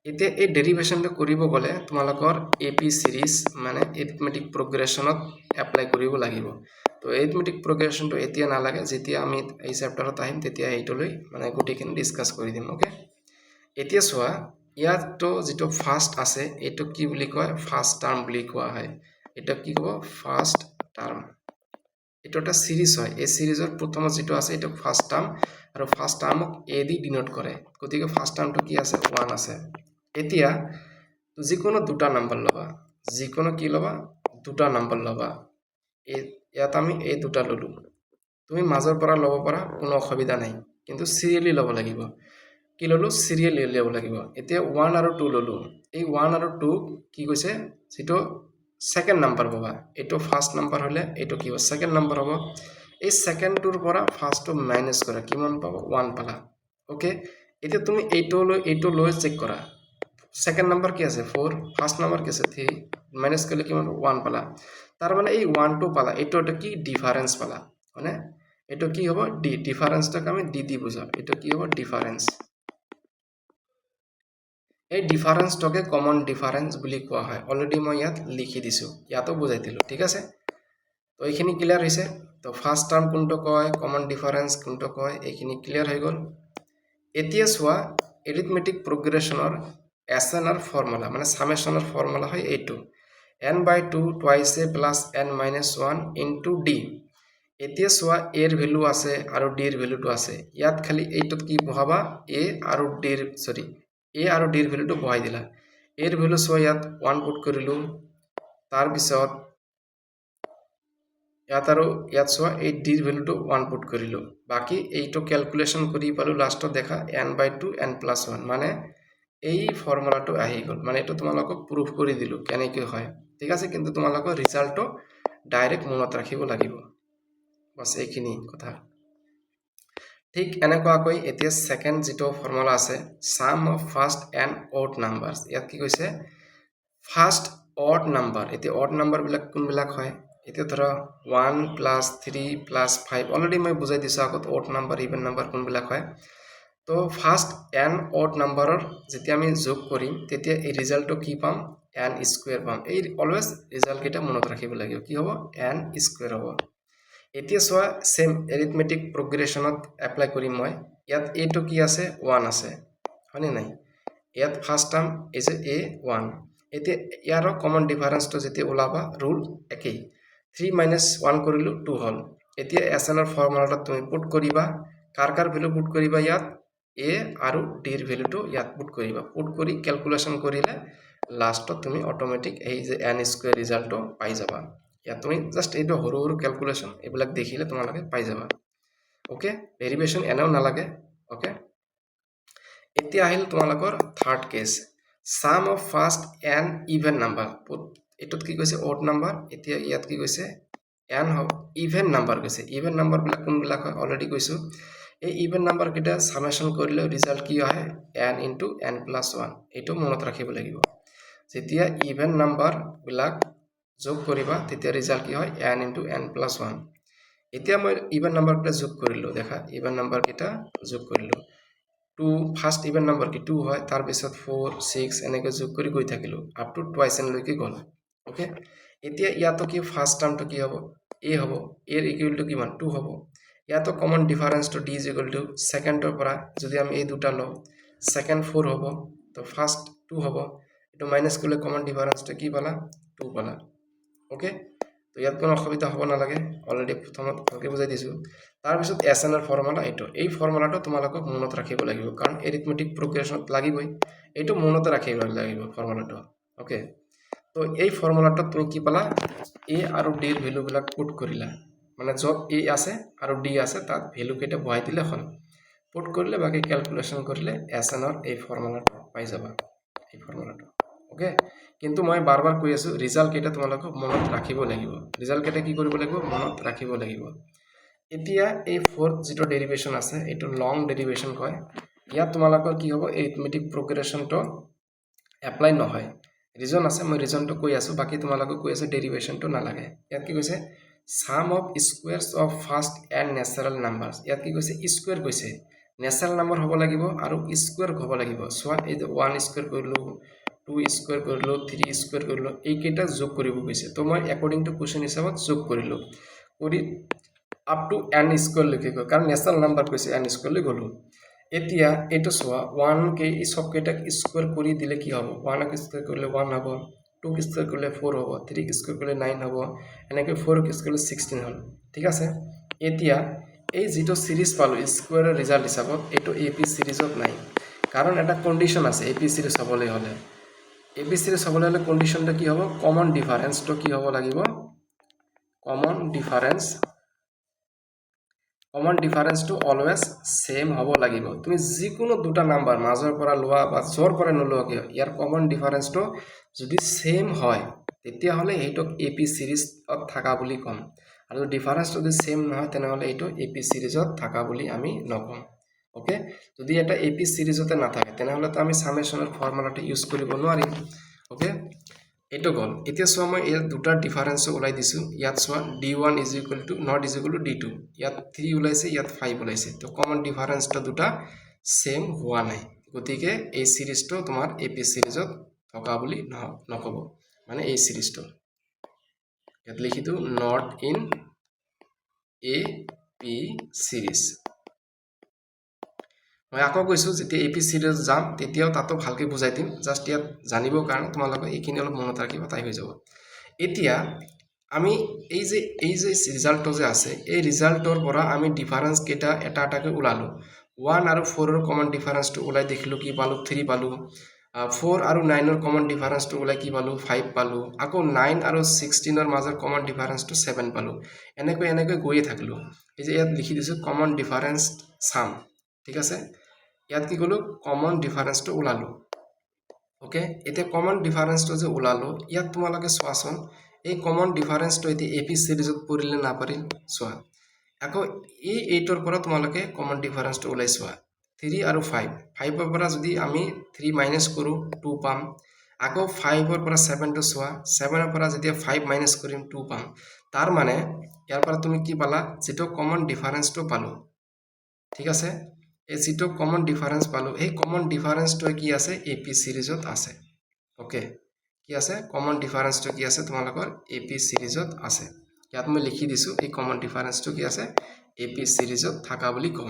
এতিয়া এই ডেৰিভেশ্যনটো কৰিব গ'লে তোমালোকৰ AP চিৰিজ মানে এৰিথমেটিক প্ৰগ্ৰেশ্যনত এপ্লাই কৰিব লাগিব। তো এৰিথমেটিক প্ৰগ্ৰেশ্যনটো এতিয়া নালাগে, যেতিয়া আমি এই চেপ্টাৰত আহিম তেতিয়া এইটো লৈ মানে গোটেইখিনি ডিছকাছ কৰি দিম। অ'কে, এতিয়া চোৱা ইয়াততো যিটো ফাৰ্ষ্ট আছে এইটো কি বুলি কয়, ফাৰ্ষ্ট টাৰ্ম বুলি কোৱা হয়। এটা কি ক'ব, ফাৰ্ষ্ট টাৰ্ম। এইটো এটা চিৰিজ হয়, এই চিৰিজৰ প্ৰথমত যিটো আছে এইটো ফাৰ্ষ্ট টাৰ্ম, আৰু ফাৰ্ষ্ট টাৰ্মক এ দি ডিনোট কৰে। গতিকে ফাৰ্ষ্ট টাৰ্মটো কি আছে, 1 আছে। এতিয়া যিকোনো দুটা নাম্বাৰ ল'বা, যিকোনো কি ল'বা, দুটা নাম্বাৰ ল'বা। ইয়াত আমি এই দুটা ল'লোঁ, তুমি মাজৰ পৰা ল'ব পাৰা, কোনো অসুবিধা নাই, কিন্তু চিৰিয়েলি ল'ব লাগিব। কি ল'লোঁ, চিৰিয়েলি ল'ব লাগিব। এতিয়া 1 আৰু 2 ল'লোঁ। এই 1 আৰু 2 কি কৈছে, যিটো ছেকেণ্ড নাম্বাৰ পাবা, এইটো ফাৰ্ষ্ট নাম্বাৰ হ'লে এইটো কি হ'ব, ছেকেণ্ড নাম্বাৰ হ'ব। এই ছেকেণ্ডটোৰ পৰা ফাৰ্ষ্টটো মাইনাছ কৰা, কিমান পাবা, 1 পালা। অ'কে, এতিয়া তুমি এইটো লৈ চেক কৰা। ছেকেণ্ড নাম্বাৰ কি আছে 4, ফাৰ্ষ্ট নাম্বাৰ কি আছে 3, মাইনাছ কৰিলে কিমান 1 পালা। তাৰমানে এই 1টো পালা, এইটো এটা কি ডিফাৰেঞ্চ পালা, মানে এইটো কি হ'ব, ডিফাৰেঞ্চটাক আমি দি বুজাম। এইটো কি হ'ব, ডিফাৰেঞ্চ। এই ডিফাৰেঞ্চটোকে কমন ডিফাৰেঞ্চ বুলি কোৱা হয়। অলৰেডি মই ইয়াত লিখি দিছোঁ, ইয়াতো বুজাই দিলোঁ, ঠিক আছে। তো এইখিনি ক্লিয়াৰ হৈছে। তো ফাৰ্ষ্ট টাৰ্ম কোনটো কয়, কমন ডিফাৰেঞ্চ কোনটো কয়, এইখিনি ক্লিয়াৰ হৈ গ'ল। এতিয়া চোৱা এৰিথমেটিক প্ৰগ্ৰেশ্যনৰ SNৰ ফৰ্মুলা মানে সামেশ্যনৰ ফৰ্মুলা হয় এইটো, n/2 twice a + n-1 * d। এতিয়া চোৱা এৰ ভেলু আছে আৰু ডিৰ ভেলুটো আছে। ইয়াত খালি এইটোত কি বহাবা, এ আৰু ডিৰ ভেলুটো বহাই দিলা। এৰ ভেলু চোৱা ইয়াত 1 পুট কৰিলোঁ, তাৰপিছত ইয়াত চোৱা এই ডিৰ ভেলুটো 1 পুট কৰিলোঁ। বাকী এইটো কেলকুলেশ্যন কৰি পালোঁ লাষ্টত দেখা n/2 n+1, মানে এই ফৰ্মুলাটো আহি গ'ল। মানে এইটো তোমালোকক প্ৰুফ কৰি দিলোঁ কেনেকৈ হয়, ঠিক আছে। কিন্তু তোমালোকৰ ৰিজাল্টটো ডাইৰেক্ট মনত ৰাখিব লাগিব, বাছ এইখিনি কথা। ঠিক এনেকুৱাকৈ এতিয়া ছেকেণ্ড যিটো ফৰ্মুলা আছে, sum of first n odd number. ইয়াত কি কৈছে, ফাৰ্ষ্ট অড নাম্বাৰ। এতিয়া অড নাম্বাৰবিলাক কোনবিলাক হয়, এতিয়া ধৰা 1 + 3 + 5, অলৰেডি মই বুজাই দিছোঁ আগত অড নাম্বাৰ ইভেন নাম্বাৰ কোনবিলাক হয়। তো ফাৰ্ষ্ট এন অড নাম্বাৰৰ যেতিয়া আমি যোগ কৰিম তেতিয়া এই ৰিজাল্টটো কি পাম, n² পাম। এই অলৱেজ ৰিজাল্টকেইটা মনত ৰাখিব লাগিব, কি হ'ব, n² হ'ব। এতিয়া চোৱা চেম এৰিথমেটিক প্ৰগ্ৰেশ্যনত এপ্লাই কৰিম মই। ইয়াত এইটো কি আছে, 1 আছে, হয়নে নাই। ইয়াত ফাৰ্ষ্ট টাৰ্ম ইজ a1। এতিয়া ইয়াৰো কমন ডিফাৰেঞ্চটো যেতিয়া ওলাবা ৰুল একেই, 3 - 1 কৰিলোঁ 2 হ'ল। এতিয়া SNৰ ফৰ্মুলাটো তুমি পুট কৰিবা, কাৰ ভেলু পুট কৰিবা, ইয়াত এ আৰু ডিৰ ভেলুটো ইয়াত পুট কৰিবা। পুট কৰি কেলকুলেশ্যন কৰিলে লাষ্টত তুমি অট'মেটিক এই যে n² ৰিজাল্টটো পাই যাবা। ইয়াত তুমি জাষ্ট এইটো সৰু সৰু কেলকুলেশ্যন এইবিলাক দেখিলে তোমালোকে পাই যাবা। অ'কে, ডেৰিভেশ্যন এনেও নালাগে। অ'কে, এতিয়া আহিল তোমালোকৰ third case, sum of first n even number. এইটোত কি কৈছে, অড নাম্বাৰ। এতিয়া ইয়াত কি কৈছে, এন হ'ব, ইভেন নাম্বাৰ কৈছে। ইভেন নাম্বাৰবিলাক কোনবিলাক হয় অলৰেডি কৈছোঁ। এই ইভেন নাম্বাৰকেইটা সামেশ্যন কৰিলে ৰিজাল্ট কি আহে, n × n+1। এইটো মনত ৰাখিব লাগিব। যেতিয়া ইভেন নাম্বাৰবিলাক যোগ কৰিবা তেতিয়া ৰিজাল্ট কি হয়, n × n+1। এতিয়া মই ইভেন নাম্বাৰকেইটা যোগ কৰিলোঁ, দেখা ইভেন নাম্বাৰকেইটা যোগ কৰিলোঁ। 2 ফাৰ্স্ট ইভেন নাম্বাৰ কি 2 হয় তাৰ পিছত 4 6 এনেকৈ যোগ কৰি গৈ থাকিলো আপ টু টুৱাইছ এন লৈকে গ'ল ওকে এতিয়া ইয়াতো কি ফার্স্ট টার্মটো কি হ'ব a হ'ব এর ইকুয়াল টু কিমান 2 হ'ব ইয়াতো common difference to d is equal to সেকেন্ডৰ পৰা যদি আমি এই দুটা লওঁ সেকেন্ড 4 হ'ব তো ফার্স্ট 2 হ'ব এটো মাইনাস করলে কমন ডিফারেন্সটো কি পালা 2 পালা ওকে তো ইয়াত কোনো অসুবিধা হ'ব নালাগে অলৰেডি প্ৰথমত ভালকৈ বুজাই দিছো তাৰ পিছত SN এৰ ফৰ্মুলা এইটো এই ফৰ্মুলাটো তোমালোকক মনত ৰাখিব লাগিব কাৰণ এৰিথমেটিক প্ৰগ্ৰেছনত লাগিবই এইটো মনত ৰাখিব লাগিব ফৰ্মুলাটো ওকে তো এই ফৰ্মুলাটো তুমি কি পালা a আৰু d এৰ ভ্যালুবিলাক পুট কৰিলা মানে যত a আছে আৰু d আছে তাত ভ্যালু কেইটা বহাই দিলে হ'ল পুট কৰিলে বাকি ক্যালকুলেশন কৰিলে SN এৰ এই ফৰ্মুলাটো পাই যাবা এই ফৰ্মুলাটো ওকে কিন্তু মই বাৰবাৰ কৈ আছো ৰিজাল্ট কেইটা তোমালোকক মনত ৰাখিব লাগিব ৰিজাল্ট কেইটা কি কৰিব লাগিব মনত ৰাখিব লাগিব এতিয়া এই ফোৰ্থ যেটো ডেৰিভেশন আছে এটো লং ডেৰিভেশন কয় ইয়াত তোমালোকৰ কি হ'ব এৰিথমেটিক প্ৰগ্ৰেছনটো এপ্লাই নহয় ৰিজন আছে মই ৰিজনটো কৈ আছো বাকি তোমালোকক কৈ আছে ডেরিভেশনটো নালাগে ইয়াত কি কৈছে sum of squares of first n natural numbers ইয়াত কি কৈছে স্কোয়ার কৈছে ন্যাচারাল নাম্বার হ'ব লাগিব আৰু স্কোয়াৰ হ'ব লাগিব সোৱা এই 1 স্কোয়াৰ কৰিলো 2 স্কোয়াৰ কৰিলো 3 স্কোয়াৰ কৰিলো এই কেইটা যোগ কৰিব কৈছে তো মই অ্যাকৰ্ডিং টু কোশ্চেন হিচাপত যোগ কৰিলো কৰি আপ টু n স্কোয়াৰ লিখে গৈ কাৰণ ন্যাচাৰাল নাম্বাৰ কৈছে n স্কোয়াৰ লৈ গলো এতিয়া এটো সোৱা 1 কে এই সব কেইটা স্কোয়াৰ কৰি দিলে কি হ'ব 1 কে স্কোয়াৰ কৰিলে 1 হ'ব 2 কে স্কোয়াৰ কৰিলে 4 হ'ব 3 কে স্কোয়াৰ কৰিলে 9 হ'ব এনেকৈ 4 কে স্কোয়াৰ কৰিলে 16 হ'ল ঠিক আছে এতিয়া এই যেটো সিরিজ পালো স্কোয়ারের রেজাল্ট হিসাবত এটো এপি সিরিজত নাই কারণ এটা কন্ডিশন আছে এপি সিরিজ হবলে হলে এপি সিরিজ হবলে হলে কন্ডিশনটা কি হবে কমন ডিফারেন্স তো কি হব লাগিব common difference two always same হব লাগিব তুমি যিকোনো দুটা নাম্বার মাজৰ পৰা লোৱা বা জৰ পৰা নলোৱা কিয় ইয়াৰ কমন ডিফাৰেন্সটো যদি সেম হয় তেতিয়া হলে এইটোক এপি সিৰিজত থাকা বুলি কম আৰু ডিফারেন্স যদি সেম নহয় তেনেহলে এইটো এপি সিরিজত থাকা বুলি আমি নকম ওকে যদি এটা এপি সিরিজতে না থাকে তেনেহলে তো আমি সামেশনের ফর্মুলাটো ইউজ কৰিব নোৱাৰিম ওকে এটো গল এতিয়া সোৱা মই এই দুটা ডিফাৰেন্স ওলাই দিছো ইয়াত সোৱা d1 is equal to not is equal two d2 ইয়াত 3 ওলাইছে ইয়াত 5 ওলাইছে তো কমন ডিফারেন্সটো দুটা সেম হোৱা নাই গতিকে এই সিৰিজটো তোমাৰ এপি সিরিজত থকা বুলি নকব মানে এই সিরিজটো ইয়াত লিখি দিও নট ইন এপি সিরিজ মই আকৌ কৈছো যেতিয়া এপি সিরিজ যাম তেতিয়াও তাতো ভালকৈ বুজাই দিম জাস্ট ইয়াত জানিব কাৰণে তোমালোকে এইখিনি অলপ মনত ৰাখিবা তাই হৈ যাব এতিয়া আমি এই যে ৰিজাল্টটো যে আছে এই ৰিজাল্টৰ পৰা আমি ডিফাৰেন্স কেটা এটা এটাকে উলালো 1 আৰু 4 ৰ কমন ডিফাৰেন্সটো উলাই দেখিলো কি পালো 3 পালো 4 আৰু 9 ৰ কমন ডিফাৰেন্সটো উলাই কি পালো 5 পালো আকৌ 9 আৰু 16 ৰ মাজৰ কমন ডিফারেন্সটো 7 পালো এনেকৈ গৈয়ে থাকিলো এই যে ইয়াত লিখি দিছো কমন ডিফারেন্স সাম ঠিক আছে ইয়াত কি কলো কমন ডিফারেন্সটো উলালো ওকে এতিয়া কমন ডিফারেন্সটো যে উলালো ইয়াত তোমালোকে সোৱাচোন এই কমন ডিফাৰেন্সটো এতি এপি সিৰিজত পৰিলে না পৰিল সোৱা আকৌ এই 8 ৰ পৰা তোমালোকে কমন ডিফাৰেন্সটো উলাই সোৱা 3 আৰু 5 5 ৰ পৰা যদি আমি 3 মাইনাস কৰো 2 পাম আকৌ 5 ৰ পৰা 7 টো সোৱা 7 ৰ পৰা যেতিয়া 5 মাইনাস কৰিম 2 পাম তাৰ মানে ইয়াৰ পৰা তুমি কি পালা যেটো কমন ডিফারেন্সটো পালো ঠিক আছে এই যেটো কমন ডিফারেন্স পালো এই কমন ডিফারেন্সটো কি আছে এপি সিরিজত আছে ওকে কি আছে কমন ডিফারেন্সটো কি আছে তোমালোকৰ এপি সিৰিজত আছে ইয়াত মই লিখি দিছো এই কমন ডিফাৰেন্সটো কি আছে এপি সিৰিজত থাকা বুলি কম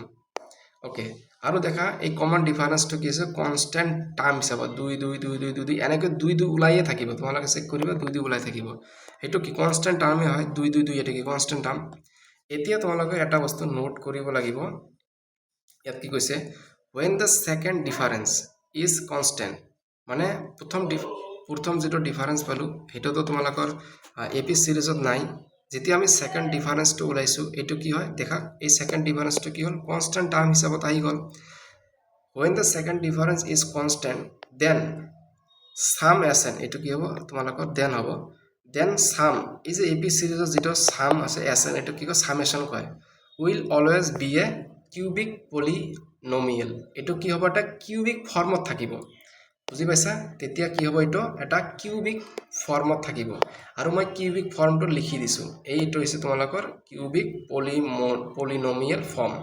ওকে আৰু দেখা এই কমন ডিফারেন্সটো কি আছে কনস্ট্যান্ট টার্ম হিচাপত 2 2 2 2 2 এনেকৈ 2 2 উলাইয়ে থাকিব তোমালোকে চেক কৰিবা 2 2 উলাই থাকিব এটো কি কনস্ট্যান্ট টার্মে হয় 2 2 2 এটা কি কনস্ট্যান্ট টার্ম এতিয়া তোমালোকে এটা বস্তু নোট কৰিব লাগিব ইয়াত কি কৈছে when the second difference is constant মানে প্ৰথম যেটো ডিফাৰেন্স পালো হেটো তো তোমালোকৰ এপি সিরিজত নাই যেতিয়া আমি সেকেন্ড ডিফারেন্সটো উলাইছো এটো কি হয় দেখা এই সেকেন্ড ডিফারেন্সটো কি হল কনস্ট্যান্ট টার্ম হিচাপত আহি গল when the second difference is constant then sum SN এটো কি হ'ব তোমালোকৰ then sum is a AP সিৰিজৰ যেটো sum আছে SN এটো কি কয় সামেশন কয় will always be a cubic polynomial এটো কি হ'ব এটা কিউবিক ফর্মত থাকিব বুজি পাইছা তেতিয়া কি হ'ব এটো এটা কিউবিক ফর্মত থাকিব আৰু মই কিউবিক ফৰ্মটো লিখি দিছো এইটো হৈছে তোমালোকৰ কিউবিক পলিনোমিয়াল ফৰ্ম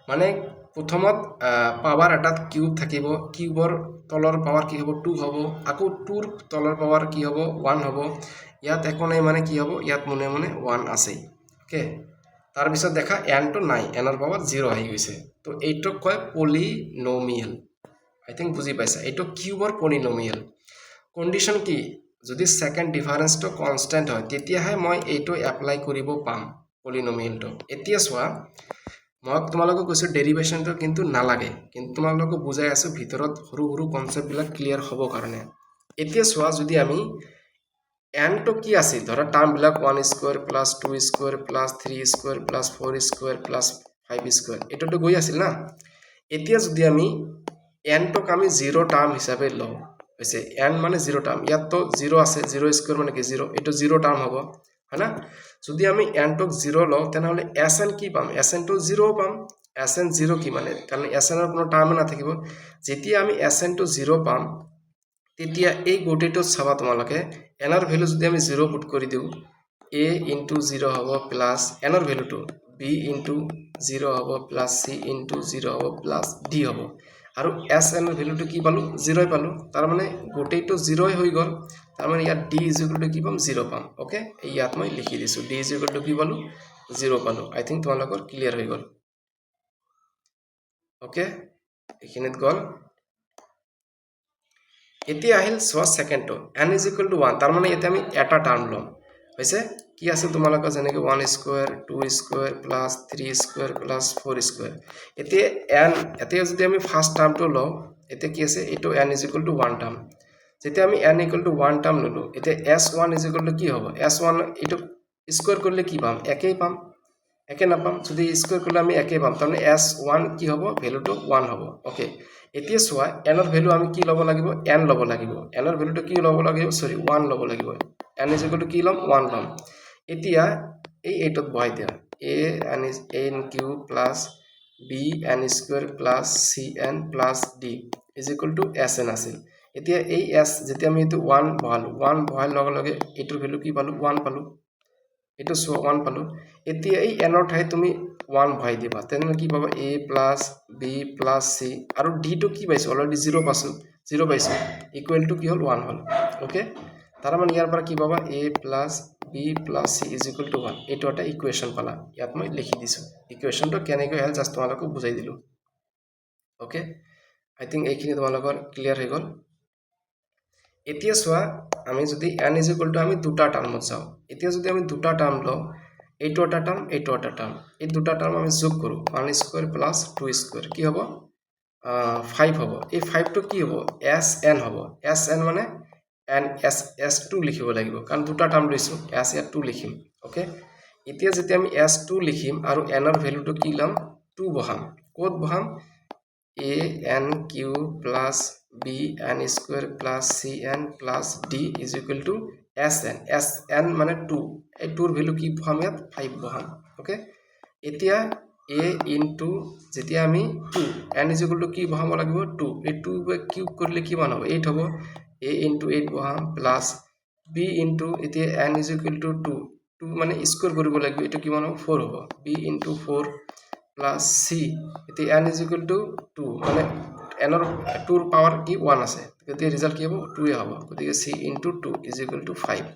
মানে প্ৰথমত পাৱাৰ এটাত কিউব থাকিব, কিউবৰ তলৰ পাৱাৰ কি হ'ব 2 হ'ব, আকৌ 2ৰ তলৰ পাৱাৰ কি হ'ব 1 হ'ব, ইয়াত একো নাই মানে কি হ'ব, ইয়াত মনে মনে 1 আছেই। ওকে, তাৰপিছত দেখা এনটো নাই, এনৰ পাৱাৰ 0 আহি গৈছে। তো এইটোক কয় পলিনমিয়েল। আই থিংক বুজি পাইছা, এইটো কিউবৰ পলিনমিয়েল। কণ্ডিশ্যন কি, যদি সেকেন্ড ডিফাৰেন্সটো কনষ্টেণ্ট হয় তেতিয়াহে মই এইটো এপ্লাই কৰিব পাম পলিনমিয়েলটো। এতিয়া চোৱা, মই তোমালোকক কৈছোঁ ডেৰিভেশ্যনটো কিন্তু নালাগে, কিন্তু তোমালোকক বুজাই আছোঁ ভিতৰত সৰু সৰু কনচেপ্টবিলাক ক্লিয়াৰ হ'ব কাৰণে। এতিয়া চোৱা, যদি আমি এনটো কি আছিল, ধৰা টাৰ্মবিলাক 1 square plus 2 square plus 3 square plus 4 square plus 5 square, এইটোতো গৈ আছিল না। এতিয়া যদি আমি এনটোক আমি 0 টাৰ্ম হিচাপে লওঁ, হৈছে এন মানে 0 টাৰ্ম, ইয়াততো 0 আছে, 0 স্কুৱেৰ মানে কি 0, এইটো 0 টাৰ্ম হ'ব, হয় না। যদি আমি এনটোক 0 লওঁ তেনেহ'লে এছ এন কি পাম, এছ এনটো 0 পাম। এছ এন 0 কি মানে, কাৰণ এছ এনৰ কোনো টাৰ্মে নাথাকিব। যেতিয়া আমি এছ এনটো 0 পাম তেতিয়া এই গোটেইটোত চাবা তোমালোকে, এনৰ ভেলু যদি আমি 0 পুট কৰি দিওঁ, এ ইনটু 0 হ'ব প্লাছ এনৰ ভেলুটো, বি ইনটু 0 হ'ব প্লাছ চি ইনটু 0 হ'ব প্লাছ ডি হ'ব। আৰু এছ এনৰ ভেলুটো কি পালোঁ, 0 পালোঁ, তাৰমানে গোটেইটো 0 হৈ গ'ল। তাৰমানে ইয়াত ডি ইজ ইকুৱেল টু কি পাম, 0 পাম। অ'কে, ইয়াত মই লিখি দিছোঁ ডি ইজ ইকুৱেল টু কি পালোঁ, 0 পালোঁ। আই থিংক তোমালোকৰ ক্লিয়াৰ হৈ গ'ল। অ'কে, এইখিনিত গ'ল। এতিয়া আহিল চোৱা সেকেন্ডটো, এন ইজ ইকুৱেল টু 1, তাৰমানে এতিয়া আমি এটা টাৰ্ম ল'ম, হৈছে কি আছে তোমালোকৰ যেনেকৈ 1 square 2 square plus 3 square plus 4 square. এতিয়া যদি আমি ফাৰ্ষ্ট টাৰ্মটো লওঁ, এতিয়া কি আছে, এইটো N is equal to 1 term. যেতিয়া আমি এন ইকুৱেল টু 1 টাৰ্ম ল'লোঁ, এতিয়া S1 ইজ ইকুৱেল টু কি হ'ব, S1 এইটো স্কুৱেৰ কৰিলে কি পাম, একেই পাম, একে নাপাম। যদি স্কুৱেৰ কৰিলে আমি একেই পাম, তাৰমানে S1 কি হ'ব, ভেলুটো 1 হ'ব। অ'কে, এতিয়া চোৱা এনৰ ভেলু আমি কি ল'ব লাগিব, এন ল'ব লাগিব। এনৰ ভেলুটো কি ল'ব লাগিব, 1 ল'ব লাগিব। এন ইজ ইকুৱেল টু কি ল'ম, 1 ল'ম। এতিয়া এইটোত বহাই দিয়া, n q plus b n square plus c n plus d is equal to s n আছিল। এতিয়া এই এছ যেতিয়া আমি এইটো 1 বহালোঁ, 1 বহাৰ লগে লগে এইটোৰ ভেলু কি পালোঁ, 1 পালোঁ। এইটো 1 পালোঁ। এতিয়া এই এনৰ ঠাইত তুমি 1 বহাই দিবা, তেনেহ'লে কি পাবা, a plus b plus C, আৰু ডিটো কি পাইছোঁ, অলৰেডি 0 পাইছোঁ, ইকুৱেল টু কি হ'ল, 1 হ'ল। অ'কে, তাৰমানে ইয়াৰ পৰা কি পাবা, a plus b plus c is equal to 1, এইটো এটা ইকুৱেশ্যন পালা। ইয়াত মই লিখি দিছোঁ ইকুৱেশ্যনটো কেনেকৈ হ'ল, জাষ্ট তোমালোকক বুজাই দিলোঁ। অ'কে, আই থিংক এইখিনি তোমালোকৰ ক্লিয়াৰ হৈ গ'ল। এতিয়া চোৱা, আমি যদি এন ইজ ইকুৱেল টু আমি দুটা টাৰ্মত যাওঁ, এতিয়া যদি আমি দুটা টাৰ্ম লওঁ, এইটো এটা টাৰ্ম, এইটো এটা টাৰ্ম, এই দুটা টাৰ্ম আমি যোগ কৰোঁ, 1 স্কুৱেৰ প্লাছ 2 স্কুৱেৰ কি হ'ব, 5 হ'ব। এই 5টো কি হ'ব, এছ এন হ'ব। এছ এন মানে এন এছ2 লিখিব লাগিব, কাৰণ দুটা টাৰ্ম লৈছোঁ, এছ ইয়াত 2 লিখিম। অ'কে, এতিয়া যেতিয়া আমি S2 লিখিম আৰু এনৰ ভেলুটো কি ল'ম, 2 বহাম। ক'ত বহাম, a n q plus b n square plus c n plus d is equal to s n মানে 2, এই 2ৰ ভেলু কি বহাম, ইয়াত 5 বহাম। অ'কে, এতিয়া এ ইনটু যেতিয়া আমি 2 এন ইজ ইকুৱেল টু কি বহাব লাগিব, 2, এই 2 কিউব কৰিলে কিমান হ'ব, 8 হ'ব। এ ইনটু 8 বহাম প্লাছ বি ইনটু, এতিয়া এন ইজ ইকুৱেল টু 2 মানে স্কুৱেৰ কৰিব লাগিব, এইটো কিমান হ'ব, 4 হ'ব। বি ইনটু 4 প্লাছ চি, এতিয়া এন ইজ ইকুৱেল টু 2, মানে এনৰ 2ৰ পাৱাৰ কি 1 আছে, গতিকে ৰিজাল্ট কি হ'ব, 2 হ'ব। গতিকে C into 2 is equal two 5।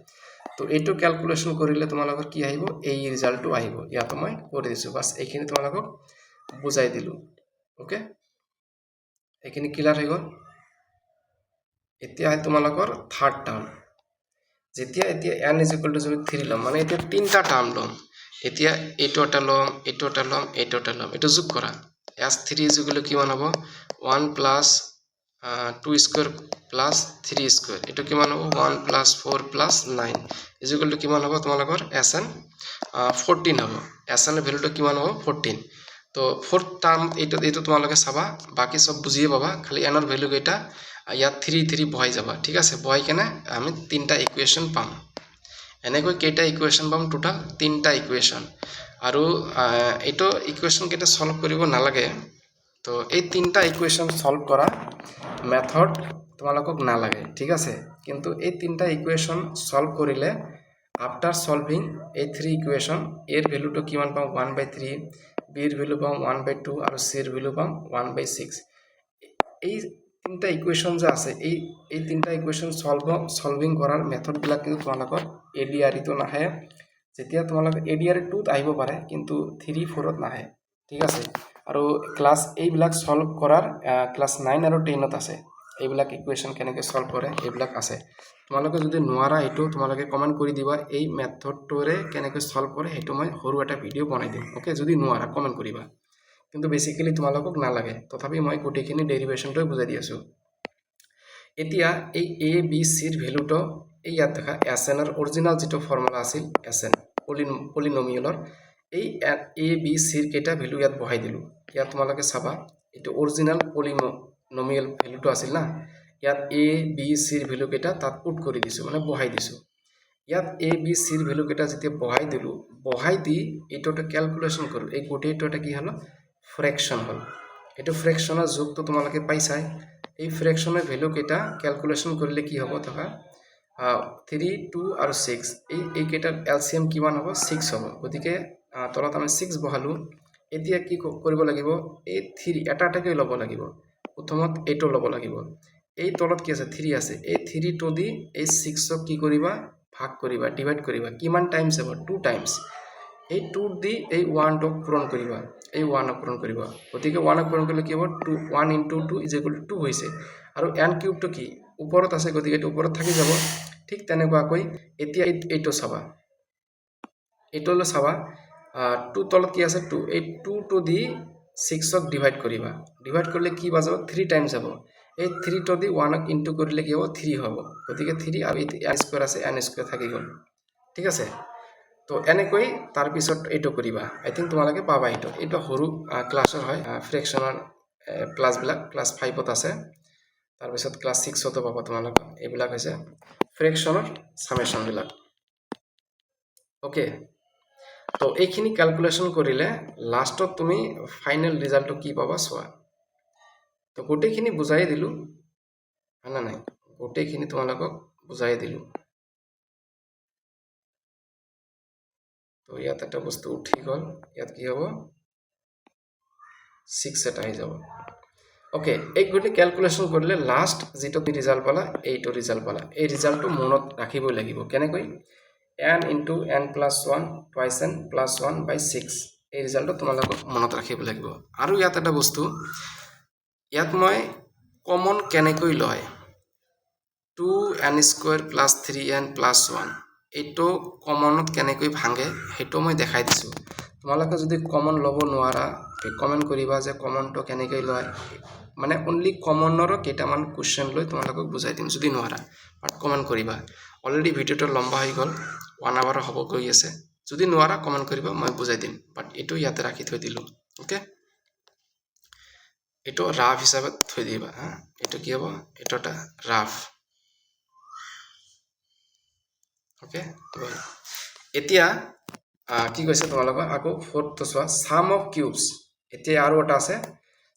তো এইটো কেলকুলেশ্যন কৰিলে তোমালোকৰ কি আহিব, এই ৰিজাল্টটো আহিব। ইয়াতো মই কৰি দিছোঁ, বাছ এইখিনি তোমালোকক বুজাই দিলোঁ। অ'কে, এইখিনি ক্লিয়াৰ হৈ গ'ল। এতিয়া তোমালোকৰ থাৰ্ড টাৰ্ম, এতিয়া এন ইজ ইকুৱেল টু যদি 3 ল'ম, মানে এতিয়া 3টা টাৰ্ম ল'ম। এতিয়া এইটো এটা ল'ম, এইটো এটা ল'ম, এইটো এটা ল'ম, এইটো যোগ কৰা, S3 ইজ ইকুৱেল টু কিমান হ'ব, 1 প্লাছ 2 স্কুৱেৰ প্লাছ 3 স্কুৱেৰ, এইটো কিমান হ'ব, 1 plus 4 plus 9 is equal two কিমান হ'ব তোমালোকৰ, SN 14 হ'ব। SNৰ ভেলুটো কিমান হ'ব, 14। তো ফ'ৰ্থ টাৰ্ম এইটো তোমালোকে চাবা, বাকী চব বুজিয়ে পাবা, খালি এনৰ ভেলু কেইটা ইয়াত 3 বহাই যাবা, ঠিক আছে। বহাই কেনে আমি 3টা ইকুৱেশ্যন পাম। এনেকৈ কেইটা ইকুৱেশ্যন পাম, টোটাল 3টা ইকুৱেশ্যন। আৰু এইটো ইকুৱেশ্যন কেইটা সলভ কৰিব নালাগে। তো এই 3টা ইকুৱেশ্যন সলভ কৰা মেথড তোমালোকক নালাগে, ঠিক আছে। কিন্তু এই 3টা ইকুৱেশ্যন সলভ কৰিলে, আফটাৰ সলভিং এই 3 ইকুৱেশ্যন, এৰ ভেলুটো কিমান পাম, 1/3, বিৰ ভ্যালু পাম 1/2 আৰু চিৰ ভ্যালু পাম 1/6 এই তিনটা ইকুৱেশ্যন যে আছে এই তিনটা ইকুৱেশ্যন সলভিং কৰাৰ মেথডবিলাক কিন্তু তোমালোকৰ এডিআৰইটো নাহে যেতিয়া তোমালোকে এডিআৰই 2ত আহিব পাৰে কিন্তু 3 4ত নাহে ঠিক আছে আৰু ক্লাছ এইবিলাক সলভ কৰাৰ ক্লাছ 9 আৰু 10ত আছে এইবিলাক ইকুৱেশ্যন কেনেকৈ সলভ কৰে এইবিলাক আছে তোমালোকে যদি নোৱাৰা এইটো তোমালোকে কমেন্ট কৰি দিবা এই মেথডটোৰে কেনেকৈ সলভ কৰে সেইটো মই সৰু এটা ভিডিও বনাই দিম ওকে যদি নোৱাৰা কমেন্ট কৰিবা কিন্তু বেসিক্যালি তোমালোকক নালাগে তথাপি মই গোটেইখিনি ডেৰিভেশ্যনটো বুজাই দি আছো এতিয়া এই এ বি চিৰ ভ্যালুটো এই ইয়াত দেখা এছএন ৰ অৰিজিনাল যেটো ফৰ্মুলা আছিল এছএন পলিনোমিয়েলৰ এই এ বি চিৰ কেটা ভ্যালু ইয়াত বহাই দিলো ইয়াত তোমালোকে চাবা এটো অৰিজিনাল পলিনোমিয়েল ভ্যালুটো আছিল না ইয়াত এ বি চিৰ ভ্যালু কেটা তাত পুট কৰি দিছো মানে বহাই দিছো ইয়াত এ বি চিৰ ভ্যালু কেটা যেতিয়া বহাই দিলো বহাই দি এটোটা ক্যালকুলেশন কৰো এই গোটেইটোটা কি হলো ফ্ৰেকশন হল এটো ফ্ৰেকশনৰ যোগটো তোমালোকে পাইছাই এই ফ্ৰেকশনৰ ভ্যালু কেটা ক্যালকুলেশন কৰিলে কি হ'ব থকা 3 2 আৰু 6 এই কেটাৰ এলসিএম কিমান হ'ব 6 হ'ব গতিকে তলত আমি 6 বহালো এতিয়া কি কৰিব লাগিব এই 3 এটাটাকে ল'ব লাগিব প্ৰথমত এটো ল'ব লাগিব এই তলত কি আছে 3 আছে এই 3 টো দি এই 6 ক কি কৰিবা ভাগ কৰিবা ডিভাইড কৰিবা কিমান টাইমছ হ'ব 2 টাইমছ এই 2 দি এই 1 টো পূৰণ কৰিবা এই 1 ক পূৰণ কৰিবা গতিকে 1 ক পূৰণ কৰিলে কি হ'ব 1 * 2 = 2 হৈছে আৰু n কিউব টো কি ওপৰত আছে গতিকে এটো ওপৰত থাকি যাব ঠিক তেনেকুৱাকৈ এতিয়া এইটো চাবা এইটোলৈ চাবা 2 তলত কি আছে 2 এই 2 টো দি 6 ক ডিভাইড কৰিবা ডিভাইড কৰিলে কি বাজব 3 টাইমছ যাব এই 3 টো দি 1 ক ইনটু কৰিলে কি হ'ব 3 হ'ব গতিকে 3 আৰু n স্কয়াৰ আছে n স্কয়াৰ থাকি গল ঠিক আছে তো এনেকৈ তাৰ পিছত এটো কৰিবা আই থিংক তোমালোকে পাবা এটো সৰু ক্লাছৰ হয় ফ্ৰেকশনৰ ক্লাছ বিলাক ক্লাছ 5ত আছে তাৰ পিছত ক্লাছ 6ত পাবা তোমালোক এইবিলাক হৈছে ফ্ৰেকশনৰ সামেশন বিলাক ওকে তো এইখিনি ক্যালকুলেশন কৰিলে লাষ্টত তুমি ফাইনাল ৰিজাল্টটো কি পাবা সোৱা তো গোটেইখিনি বুজাই দিলো না নাই গোটেইখিনি তোমালোকক বুজাই দিলো তো ইয়াত এটা বস্তু উঠি গল ইয়াত কি হ'ব 6 এটা আহি যাব ওকে এই গুটি ক্যালকুলেশন কৰিলে লাষ্ট যেটো ৰিজাল্ট পালা এইটো ৰিজাল্ট পালা এই ৰিজাল্টটো মনত ৰাখিবই লাগিব কেনেকৈ n * n + 1 twice n + 1 by 6 এই ৰিজাল্টটো তোমালোকক মনত ৰাখিব লাগিব আৰু ইয়াত এটা বস্তু ইয়াত মই কমন কেনেকৈ লয় 2n² + 3n + 1 এইটো কমনত কেনেকৈ ভাঙে হেটো মই দেখাই দিছো তোমালোকে যদি কমন লব নোৱাৰা কমেন্ট কৰিবা যে কমনটো কেনেকৈ লয় মানে অনলি কমনৰ কেইটামান কোৱেশ্চন লৈ তোমালোকক বুজাই দিম যদি নোৱাৰা বাট কমেন্ট কৰিবা অলৰেডি ভিডিওটো লম্বা হৈ গল 1 আৱাৰ হ'ব গৈ আছে যদি নোৱাৰা কমেন্ট কৰিবা মই বুজাই দিম বাট এটো ইয়াতে ৰাখি থৈ দিলো ওকে এটো ৰাফ হিচাপে থৈ দিবা এটো কি হ'ব এটোটা ৰাফ ওকে এতিয়া কি কৈছে তোমালোকৰ আকৌ ফৰ্থ তো চোৱা সাম অফ কিউবস এতিয়া আৰু এটা আছে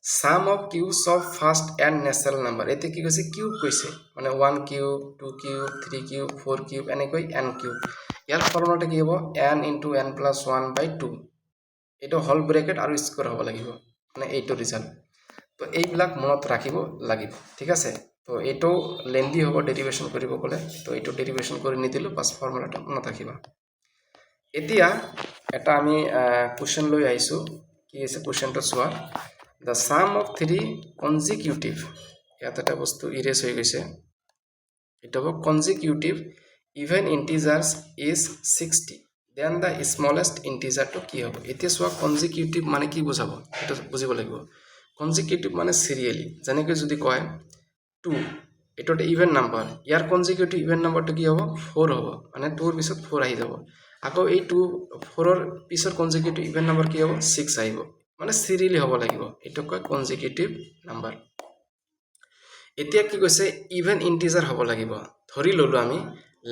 sum of cubes of first n natural number এতিয়া কি কৈছে কিউব কৈছে মানে 1 কিউব 2 কিউব 3 কিউব 4 কিউব এনেকৈ n কিউব ইয়াৰ ফৰ্মুলাটো কি হ'ব n * n + 1/2 এটো হোল ব্ৰেকেট আৰু স্কয়াৰ হ'ব লাগিব মানে এইটো ৰিজাল্ট তো এইবিলাক মনত ৰাখিব লাগিব ঠিক আছে তো এটো লেন্দি হ'ব ডেৰিভেশ্যন কৰিব গলে তো এটো ডেৰিভেশ্যন কৰি নিদিলো বাস ফৰ্মুলাটো মনত ৰাখিবা এতিয়া এটা আমি কোৱেশ্চন লৈ আইছো কি আছে কোৱেশ্চনটো চোৱা the sum of 3 consecutive ইয়াত এটা বস্তু ইৰেজ হৈ গৈছে এটা হ'ব consecutive even integers is 60 then the smallest integer to কি হ'ব এতিয়া চোৱা consecutive মানে কি বুজাব এটা বুজিব লাগিব consecutive মানে serially যেনেকৈ যদি কয় 2 এটোটা ইভেন নাম্বাৰ ইয়াৰ consecutive ইভেন নাম্বাৰটো কি হ'ব 4 হ'ব মানে 2 ৰ পিছত 4 আহি যাব আকৌ এই 2 4 ৰ পিছৰ consecutive ইভেন নাম্বাৰ কি হ'ব 6 আহিব মানে serially হ'ব লাগিব এটো কয় consecutive নাম্বাৰ এতিয়া কি কৈছে ইভেন ইন্টিজাৰ হ'ব লাগিব ধৰি ললো আমি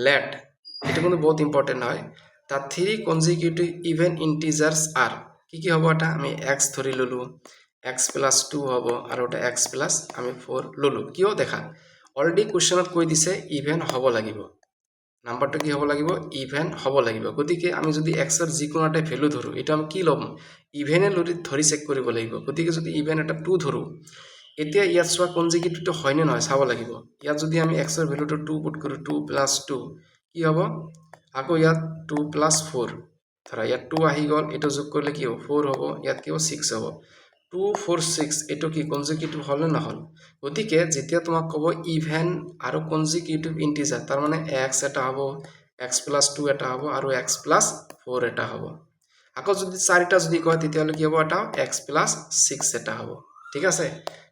let এটো কিন্তু বহুত ইম্পৰ্টেন্ট হয় the 3 consecutive even integers are কি হ'ব এটা আমি x ধৰি ললো x + 2 হ'ব আৰু এটা x + আমি 4 ললো কিও দেখা অলৰেডি কোৱেশ্চনত কৈ দিছে ইভেন হ'ব লাগিব নাম্বাৰটো কি হ'ব লাগিব ইভেন হ'ব লাগিব গতিকে আমি যদি x ৰ যিকোনো এটা ভ্যালু ধৰো এটা আমি কি লম ইভেনে ধৰি চেক কৰিব লাগিব গতিকে যদি ইভেন এটা 2 ধৰোঁ এতিয়া ইয়াত চোৱা কনজিকিউটিভটো হয়নে নহয় চাব লাগিব ইয়াত যদি আমি এক্সৰ ভেলুটো 2 পুট কৰোঁ 2 + 2 কি হ'ব আকৌ ইয়াত 2 + 4 ধৰা ইয়াত 2 আহি গ'ল এইটো যোগ কৰিলে কি হ'ব 4 হ'ব ইয়াত কি হ'ব 6 হ'ব 2 4 6 এইটো কি কনজিকিউটিভ হ'ল নে নহ'ল গতিকে যেতিয়া তোমাক ক'ব ইভেন আৰু কনজিকিউটিভ ইন্টিজাৰ তাৰ মানে x এটা হ'ব x + 2 এটা হ'ব আৰু x + 4 এটা হ'ব আকৌ যদি 4টা যদি কয় তেতিয়াহ'লে কি হ'ব এটা x + 6 এটা হ'ব ঠিক আছে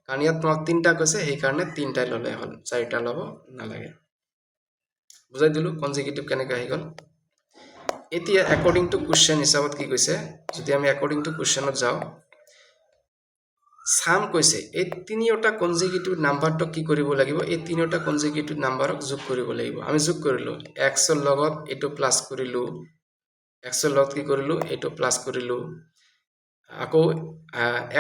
কাৰণ ইয়াত তোমাক 3টা কৈছে সেই কাৰণে 3টাই ল'লে হ'ল 4টা ল'ব নালাগে বুজাই দিলো কনজিকিউটিভ কেনেকৈ আহি গ'ল এতিয়া অ্যাকৰ্ডিং টু কোৱেশ্চন হিচাপত কি কৈছে যদি আমি অ্যাকৰ্ডিং টু কোৱেশ্চনত যাওঁ সাম কৈছে এই তিনিটা কনজিকিউটিভ নাম্বাৰটো কি কৰিব লাগিব এই তিনিটা কনজিকিউটিভ নাম্বাৰক যোগ কৰিব লাগিব আমি যোগ কৰিলো x ৰ লগত এটো প্লাস কৰিলো x ৰ লগত কি কৰিলো এটো প্লাস কৰিলো আকৌ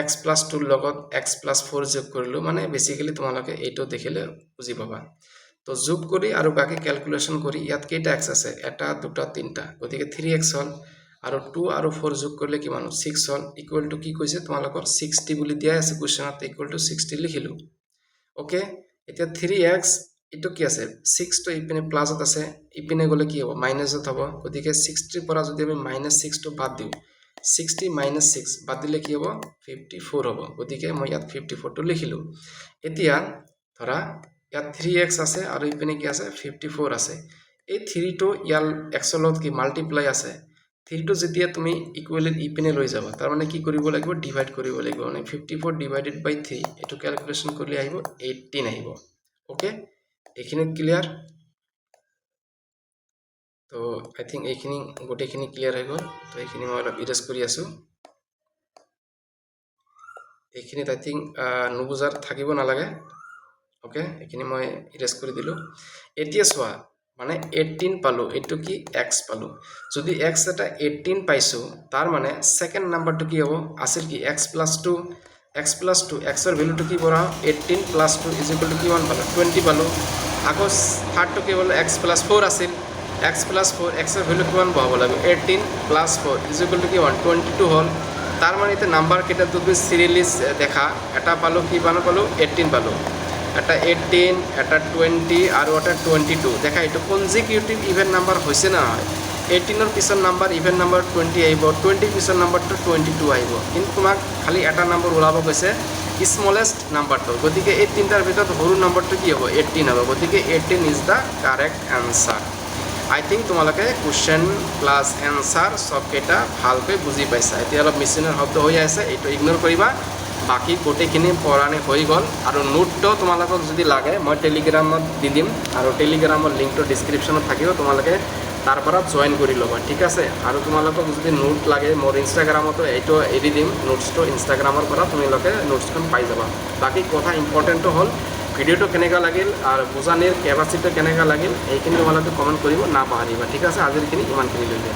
x + 2 ৰ লগত x + 4 যোগ কৰিলো মানে বেসিক্যালি তোমালোকে এটো দেখিলে বুজি পাবা তো যোগ কৰি আৰু বাকি ক্যালকুলেশন কৰি ইয়াত কেইটা x আছে এটা দুটা তিনটা গতিকে 3x হল আৰু 2 আৰু 4 যোগ কৰিলে কিমান 6 হল ইকুৱেল টু কি কৈছে তোমালোকৰ 60 বুলি দিয়া আছে কোৱেশ্চনত ইকুৱেল টু 60 লিখিলো ওকে এতিয়া 3x এটো কি আছে 6 তো ইপিনে প্লাসত আছে ইপিনে গলে কি হ'ব মাইনাসত হ'ব গতিকে 60 পৰা যদি আমি -6 টো বাদ দিও 60 - 6 বাদ দিলে কি হ'ব 54 হ'ব গতিকে মই ইয়াত 54 টো লিখিলো এতিয়া ধৰা ইয়াত 3x আছে আৰু ইপিনে কি আছে 54 আছে এই 3 টো ইয়াল x ৰ লগত কি মাল্টিপ্লাই আছে 3 টো যেতিয়া তুমি ইকুৱেলেন্ট ইপিনে লৈ যাবা তাৰ মানে কি কৰিব লাগিব ডিভাইড কৰিব লাগিব মানে 54 ডিভাইডেড বাই 3 এটো ক্যালকুলেশন কৰিলে আহিব 18 আহিব ওকে এখিনি ক্লিয়াৰ তো আই থিংক এইখিনি গোটেইখিনি ক্লিয়াৰ হৈ গ'ল তো এইখিনি মই অলপ ইৰেজ কৰি আছো এইখিনি আই থিংক নুবুজাৰ থাকিব নালাগে ওকে এইখিনি মই ইৰেজ কৰি দিলো এতিয়া চোৱা মানে 18 পালো এটো কি x পালো যদি x এটা 18 পাইছো তাৰ মানে সেকেন্ড নাম্বাৰটো কি হ'ব আছিল কি x + 2 x + 2 x ৰ ভ্যালুটো কি বঢ়াও 18 + 2 = কিমান পালো 20 পালো আকৌ থাৰ্ড টো কি হ'ল x + 4 আছিল x + 4 x ৰ ভ্যালু কিমান বহাব লাগিব 18 + 4 = কি 22 হ'ল তাৰ মানে এটা নাম্বাৰ কেইটা যদি সিরিয়ালি দেখা এটা পালো কি পালো 18 পালো এটা 18 এটা 20 আৰু এটা 22 দেখা এটো কনজিকিউটিভ ইভেন নাম্বাৰ হৈছে না হয় 18 ৰ পিছৰ নাম্বাৰ ইভেন নাম্বাৰ 20 আহিব 20 পিছৰ নাম্বাৰটো 22 আহিব কিন্তু তোমাক খালি এটা নাম্বাৰ ওলাব কৈছে স্মলেস্ট নাম্বাৰটো গতিকে এই তিনটাৰ ভিতৰত সৰু নাম্বাৰটো কি হ'ব 18 হ'ব গতিকে 18 is the correct answer I think তোমালোকে কোশ্চেন প্লাস এনসার সব কেইটা ভালকৈ বুজি পাইছা এতিয়া অলপ মেচিনৰ শব্দ হৈ আছে এইটো ইগনোৰ কৰিবা বাকি গোটেইখিনি পঢ়ানে হৈ গ'ল আৰু নোটটো তোমালোকক যদি লাগে মই টেলিগ্ৰামত দি দিম আৰু টেলিগ্ৰামৰ লিংকটো ডেসক্ৰিপচনত থাকিব তোমালোকে তাৰ পৰা জয়েন কৰি ল'বা ঠিক আছে আৰু তোমালোকক যদি নোট লাগে মোৰ ইনষ্টাগ্ৰামতো এইটো এৰি দিম নোটছটো ইনষ্টাগ্ৰামৰ পৰা তোমালোকে নোটছখন পাই যাবা বাকি কথা ইম্পৰ্টেণ্টটো হ'ল ভিডিওটো কেনেকা লাগিল আৰু বুজানিৰ কেপাচিটি কেনেকা লাগিল এইখিনি তোমালোকে কমেন্ট কৰিব না পাহৰিবা ঠিক আছে আজিৰখিনি ইমানখিনি লৈ দিয়া